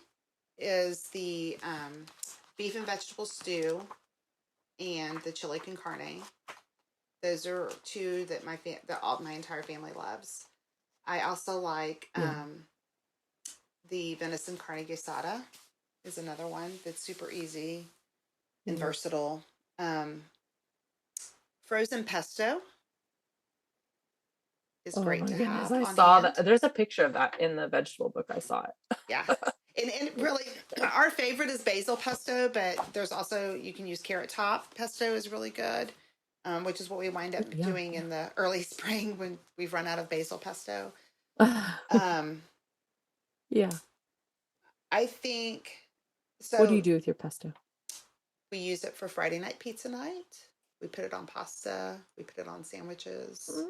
is the beef and vegetable stew and the chili con carne. Those are two that my entire family loves. I also like Yeah. the venison carne asada is another one that's super easy and Mm. versatile. Um, Frozen pesto is Oh great my to goodness. have I on saw that. hand. There's a picture of that in the vegetable book. I saw it. Yeah. And really, our favorite is basil pesto, but there's also, you can use carrot top pesto is really good, which is what we wind up Ooh, yeah. doing in the early spring when we've run out of basil pesto. Yeah. Um, Yeah. I think, What do you so do with your pesto? we use it for Friday night pizza night. We put it on pasta. We put it on sandwiches. Mm.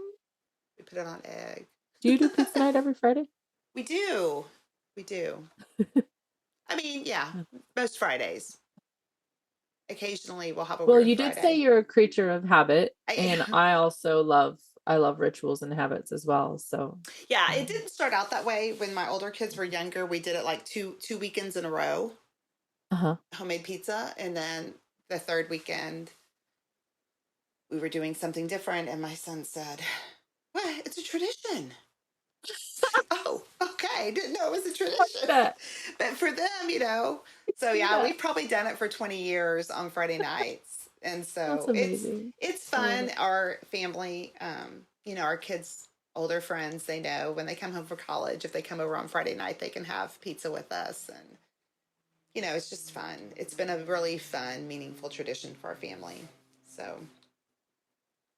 We put it on egg. Do you do pizza night every Friday? We do. We do. I mean, yeah, most Fridays. Occasionally we'll have a Well, weird you did say Friday. you're a creature of habit, I, and I love rituals and habits as well. So, yeah, it um, didn't start out that way. When my older kids were younger, we did it like two weekends in a row, uh-huh. homemade pizza, and then the third weekend we were doing something different, and my son said, "What? It's a tradition." Oh, okay. Didn't know it was a tradition. That But for them, so see yeah, that. we've probably done it for 20 years on Friday nights. And That's so amazing. it's I love fun. it. Our family, our kids, older friends, they know when they come home for college, if they come over on Friday night, they can have pizza with us. And, it's just fun. It's been a really fun, meaningful tradition for our family. So,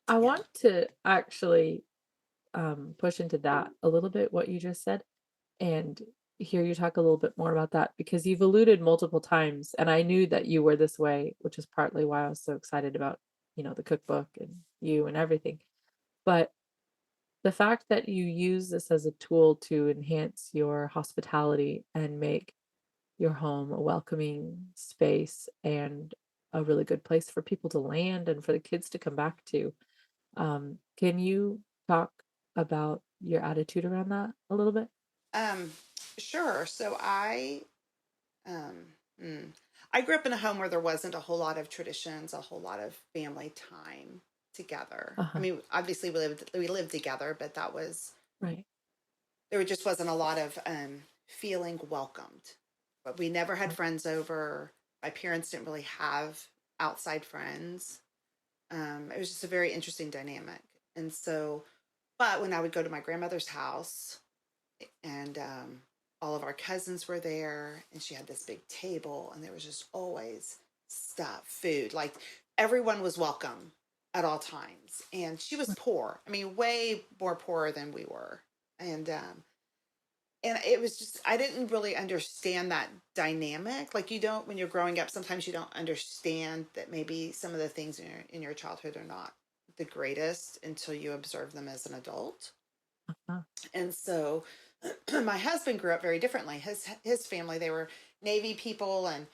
I yeah. want to actually push into that a little bit, what you just said, and hear you talk a little bit more about that because you've alluded multiple times, and I knew that you were this way, which is partly why I was so excited about, the cookbook and you and everything. But the fact that you use this as a tool to enhance your hospitality and make your home a welcoming space and a really good place for people to land and for the kids to come back to. Can you talk about your attitude around that a little bit? Um, sure. So um, mm, I grew up in a home where there wasn't a whole lot of traditions, a whole lot of family time together. I Uh-huh. mean, obviously we lived together, but Right. there just wasn't a lot of feeling welcomed. But we never had Right. friends over. My parents didn't really have outside friends. It was just a very interesting dynamic. And so, but when I would go to my grandmother's house, and all of our cousins were there, and she had this big table, and there was just always stuff, food, like everyone was welcome at all times. And she was Right. poor, I mean, way more poor than we were. And it was just, I didn't really understand that dynamic. Like, you don't, when you're growing up, sometimes you don't understand that maybe some of the things in your childhood are not the greatest until you observe them as an adult. Uh-huh. And so my husband grew up very differently. His family, they were Navy people, and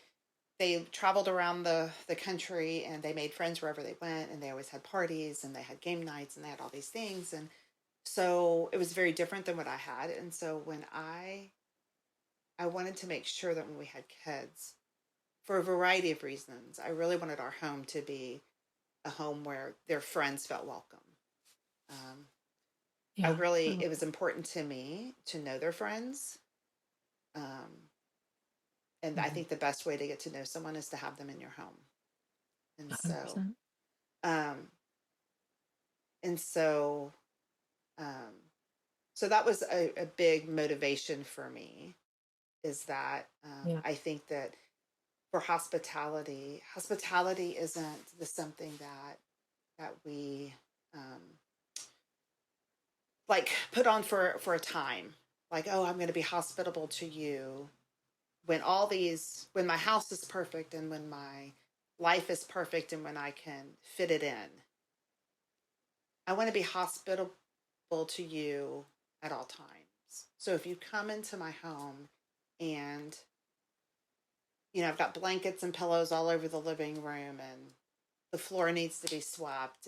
they traveled around the country, and they made friends wherever they went, and they always had parties, and they had game nights, and they had all these things. And so it was very different than what I had. And so when I wanted to make sure that when we had kids, for a variety of reasons, I really wanted our home to be a home where their friends felt welcome. Um, Yeah. I love it was that. important to me to know their friends. Um, and I Mhm. think the best way to get to know someone is to have them in your home. And so, 100%. um, and so, um, so that was a big motivation for me, is that Yeah. I think that for hospitality isn't the something that we um, like put on for a time. Like, oh, I'm going to be hospitable to you when my house is perfect, and when my life is perfect, and when I can fit it in. I want to be hospitable to you at all times. So if you come into my home, and I've got blankets and pillows all over the living room, and the floor needs to be swept,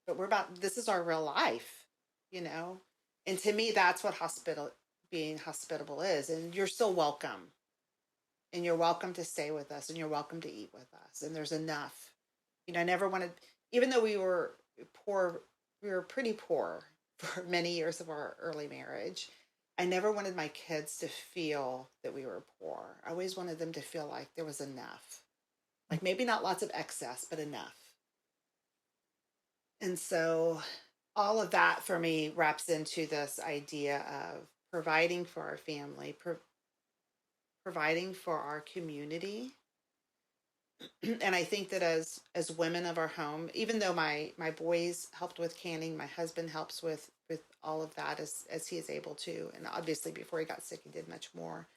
but this is our real life, you know? And to me, that's what being hospitable is. And you're still welcome, and you're welcome to stay with us, and you're welcome to eat with us. And there's enough. I never wanted, even though we were poor, we were pretty poor for many years of our early marriage. I never wanted my kids to feel that we were poor. I always wanted them to feel like there was enough. Like, maybe not lots of excess, but enough. And so all of that for me wraps into this idea of providing for our family, providing for our community. And I think that as women of our home, even though my boys helped with canning, my husband helps with all of that as he is able to, and obviously before he got sick, he did much more.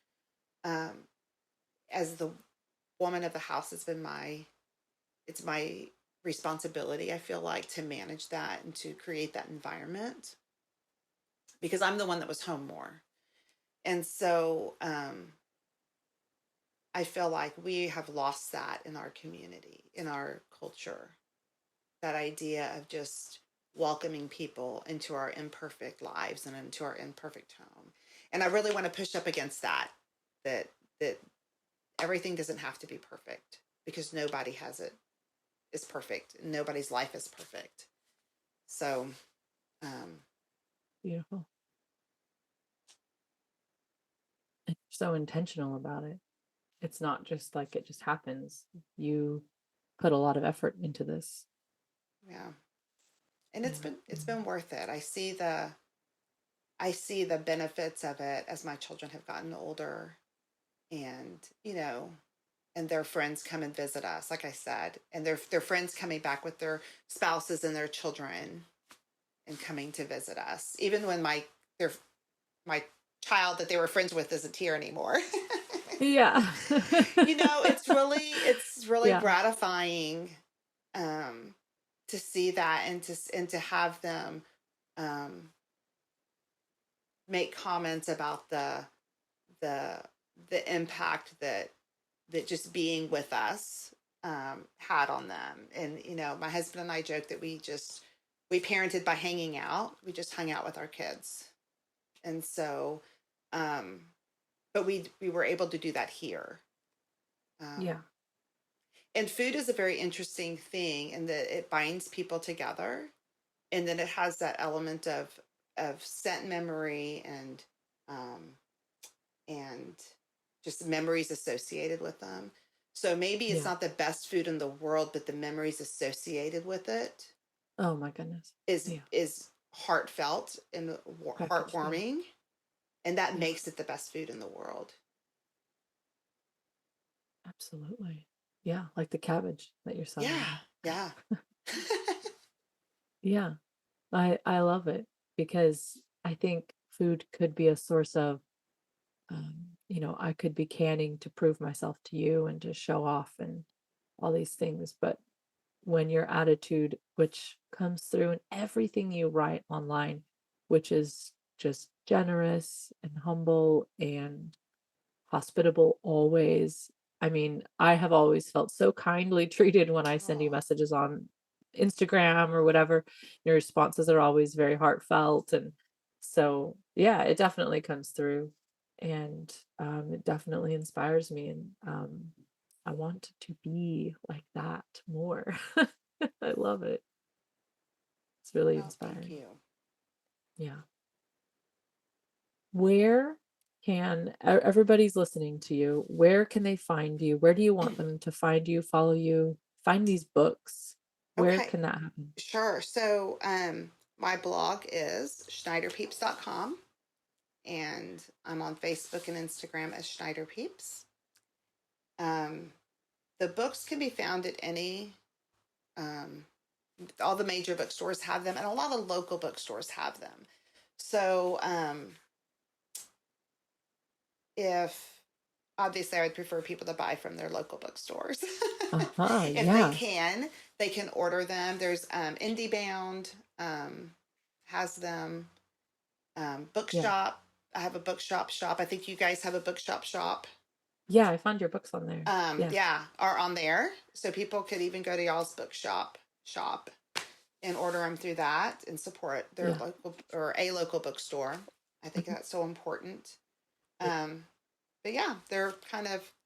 Um, as the woman of the house, it's my responsibility, I feel like, to manage that and to create that environment, because I'm the one that was home more. And so I feel like we have lost that in our community, in our culture, that idea of just welcoming people into our imperfect lives and into our imperfect home. And I really want to push up against that everything doesn't have to be perfect, because nobody has it is perfect. Nobody's life is perfect. So, Beautiful. And you're so intentional about it. It's not just like it just happens. You put a lot of effort into this. yeah. And Yeah. it's been worth it. I see the benefits of it as my children have gotten older, and and their friends come and visit us, like I said, and their friends coming back with their spouses and their children and coming to visit us, even when their my child that they were friends with isn't here anymore. Yeah. It's really Yeah. gratifying, to see that, and to have them, um, make comments about the the impact that just being with us, had on them. And my husband and I joke that we parented by hanging out. We just hung out with our kids, and so, um, but we were able to do that here. Yeah. And food is a very interesting thing in that it binds people together, and then it has that element of scent memory, um, and just memories associated with them. So maybe it's Yeah. not the best food in the world, but the memories associated with it Oh my goodness. is Yeah. is heartfelt and Packaged. Yeah. heartwarming, and that Yeah. makes it the best food in the world. Absolutely. Yeah. Like the cabbage that you're Yeah, celebrating. yeah. Yeah. I love it because I think food could be a source of, I could be canning to prove myself to you and to show off and all these things. But when your attitude, which comes through in everything you write online, which is just generous and humble and hospitable always. I mean, I have always felt so kindly treated when I send you Oh, messages on Instagram or whatever. Your responses are always very heartfelt. And so, yeah, it definitely comes through. And it definitely inspires me. And I want to be like that more. I love it. It's really oh, thank inspiring. you. Yeah. Where can everybody's listening to you? Where can they find you? Where do you want them to find you, follow you, find these books? Where Okay, can that happen? sure. So, my blog is schneiderpeeps.com, and I'm on Facebook and Instagram as Schneider Peeps. Um, the books can be found at um, all the major bookstores have them, and a lot of local bookstores have them. So, if obviously, I would prefer people to buy from their local bookstores. Uh-huh. If they Yeah. can order them. There's, IndieBound, has them. Yeah. Bookshop. I have a bookshop shop. I think you guys have a bookshop shop. Yeah, I found your books on there. Yeah. Yeah, are on there. So people could even go to y'all's bookshop shop and order them through that and support their Yeah. local or a local bookstore. I think Mhm. that's so important. Yeah. Um, but yeah, they're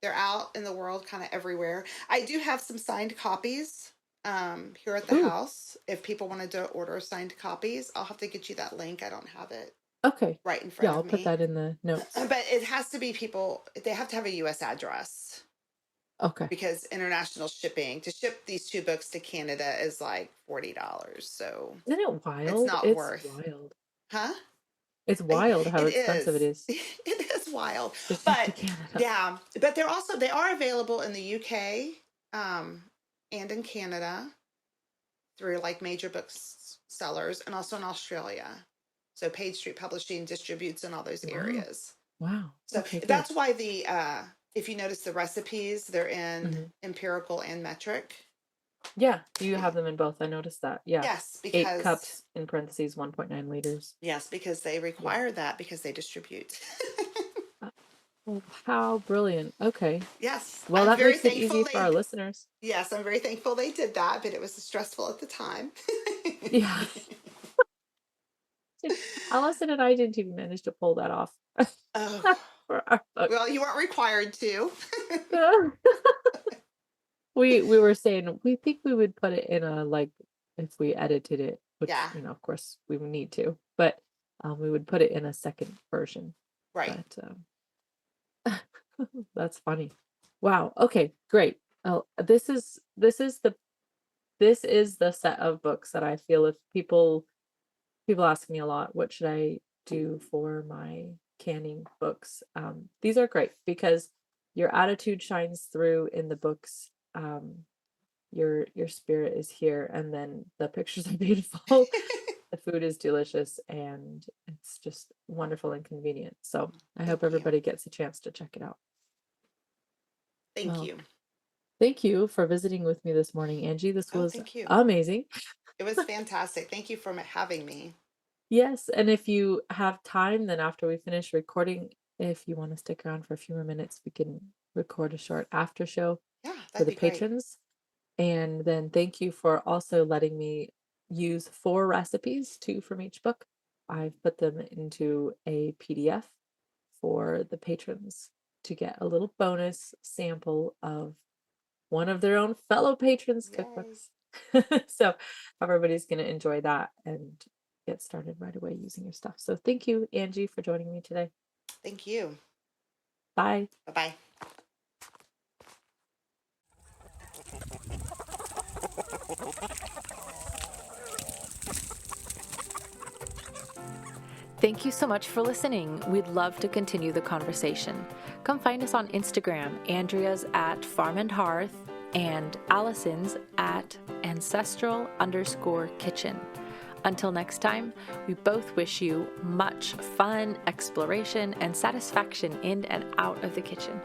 out in the world, kind of everywhere. I do have some signed copies, here at the Ooh. house. If people wanted to order signed copies, I'll have to get you that link. I don't have it Okay. right in front Yeah, of I'll put me. that in the notes. But it has to be people, they have to have a US address, Okay. because international shipping to ship these two books to Canada is like $40. So Isn't it it's wild? not It's worth, wild. huh? It's wild how It expensive it is. is It is wild. to ship to But Canada. yeah, but they are available in the UK, and in Canada through like major booksellers, and also in Australia. So Page Street Publishing distributes in all those Wow. areas. Wow. So Okay, good. that's why if you notice the recipes, they're in Mhm. empirical and metric. Yeah, you have them in both. I noticed that. Yeah. Yes, 8 because cups in parentheses, 1.9 liters. they Yeah. require that because they distribute. Uh, Oh, how brilliant. Okay. Yes, Well, I'm that very makes it thankful easy for our listeners. they did that, but it was stressful at the time. Yeah. Allison and I didn't even manage to pull that off Oh, for our book. well, you weren't required to. we were saying we think we would put it in a like if we edited it, which Yeah, of course we would need to, but we would put it in a second version. right. But that's funny. Wow. Okay, great. Oh, this is the set of books that I feel if people ask me a lot, what should I do for my canning books? These are great because your attitude shines through in the books. Your spirit is here, and then the pictures are beautiful. The food is delicious, and it's just wonderful and convenient. So I Thank hope you. everybody gets a chance to check it out. Thank Well, you. thank you for visiting with me this morning, Angie. This Oh, was thank you. amazing. It was fantastic. Thank you for having me. Yes, and if you have time, then after we finish recording, if you want to stick around for a few more minutes, we can record a short after show Yeah, for that'd the be great. patrons. And then thank you for also letting me use 4 recipes, 2 from each book. I've put them into a PDF for the patrons to get a little bonus sample of one of their own fellow patrons' Yay. cookbooks. So everybody's going to enjoy that and get started right away using your stuff. So thank you, Angie, for joining me today. Thank you. Bye. Bye-bye. Thank you so much for listening. We'd love to continue the conversation. Come find us on Instagram. Andrea's at Farm and Hearth and Allison's at ancestral_kitchen. Until next time, we both wish you much fun, exploration, and satisfaction in and out of the kitchen.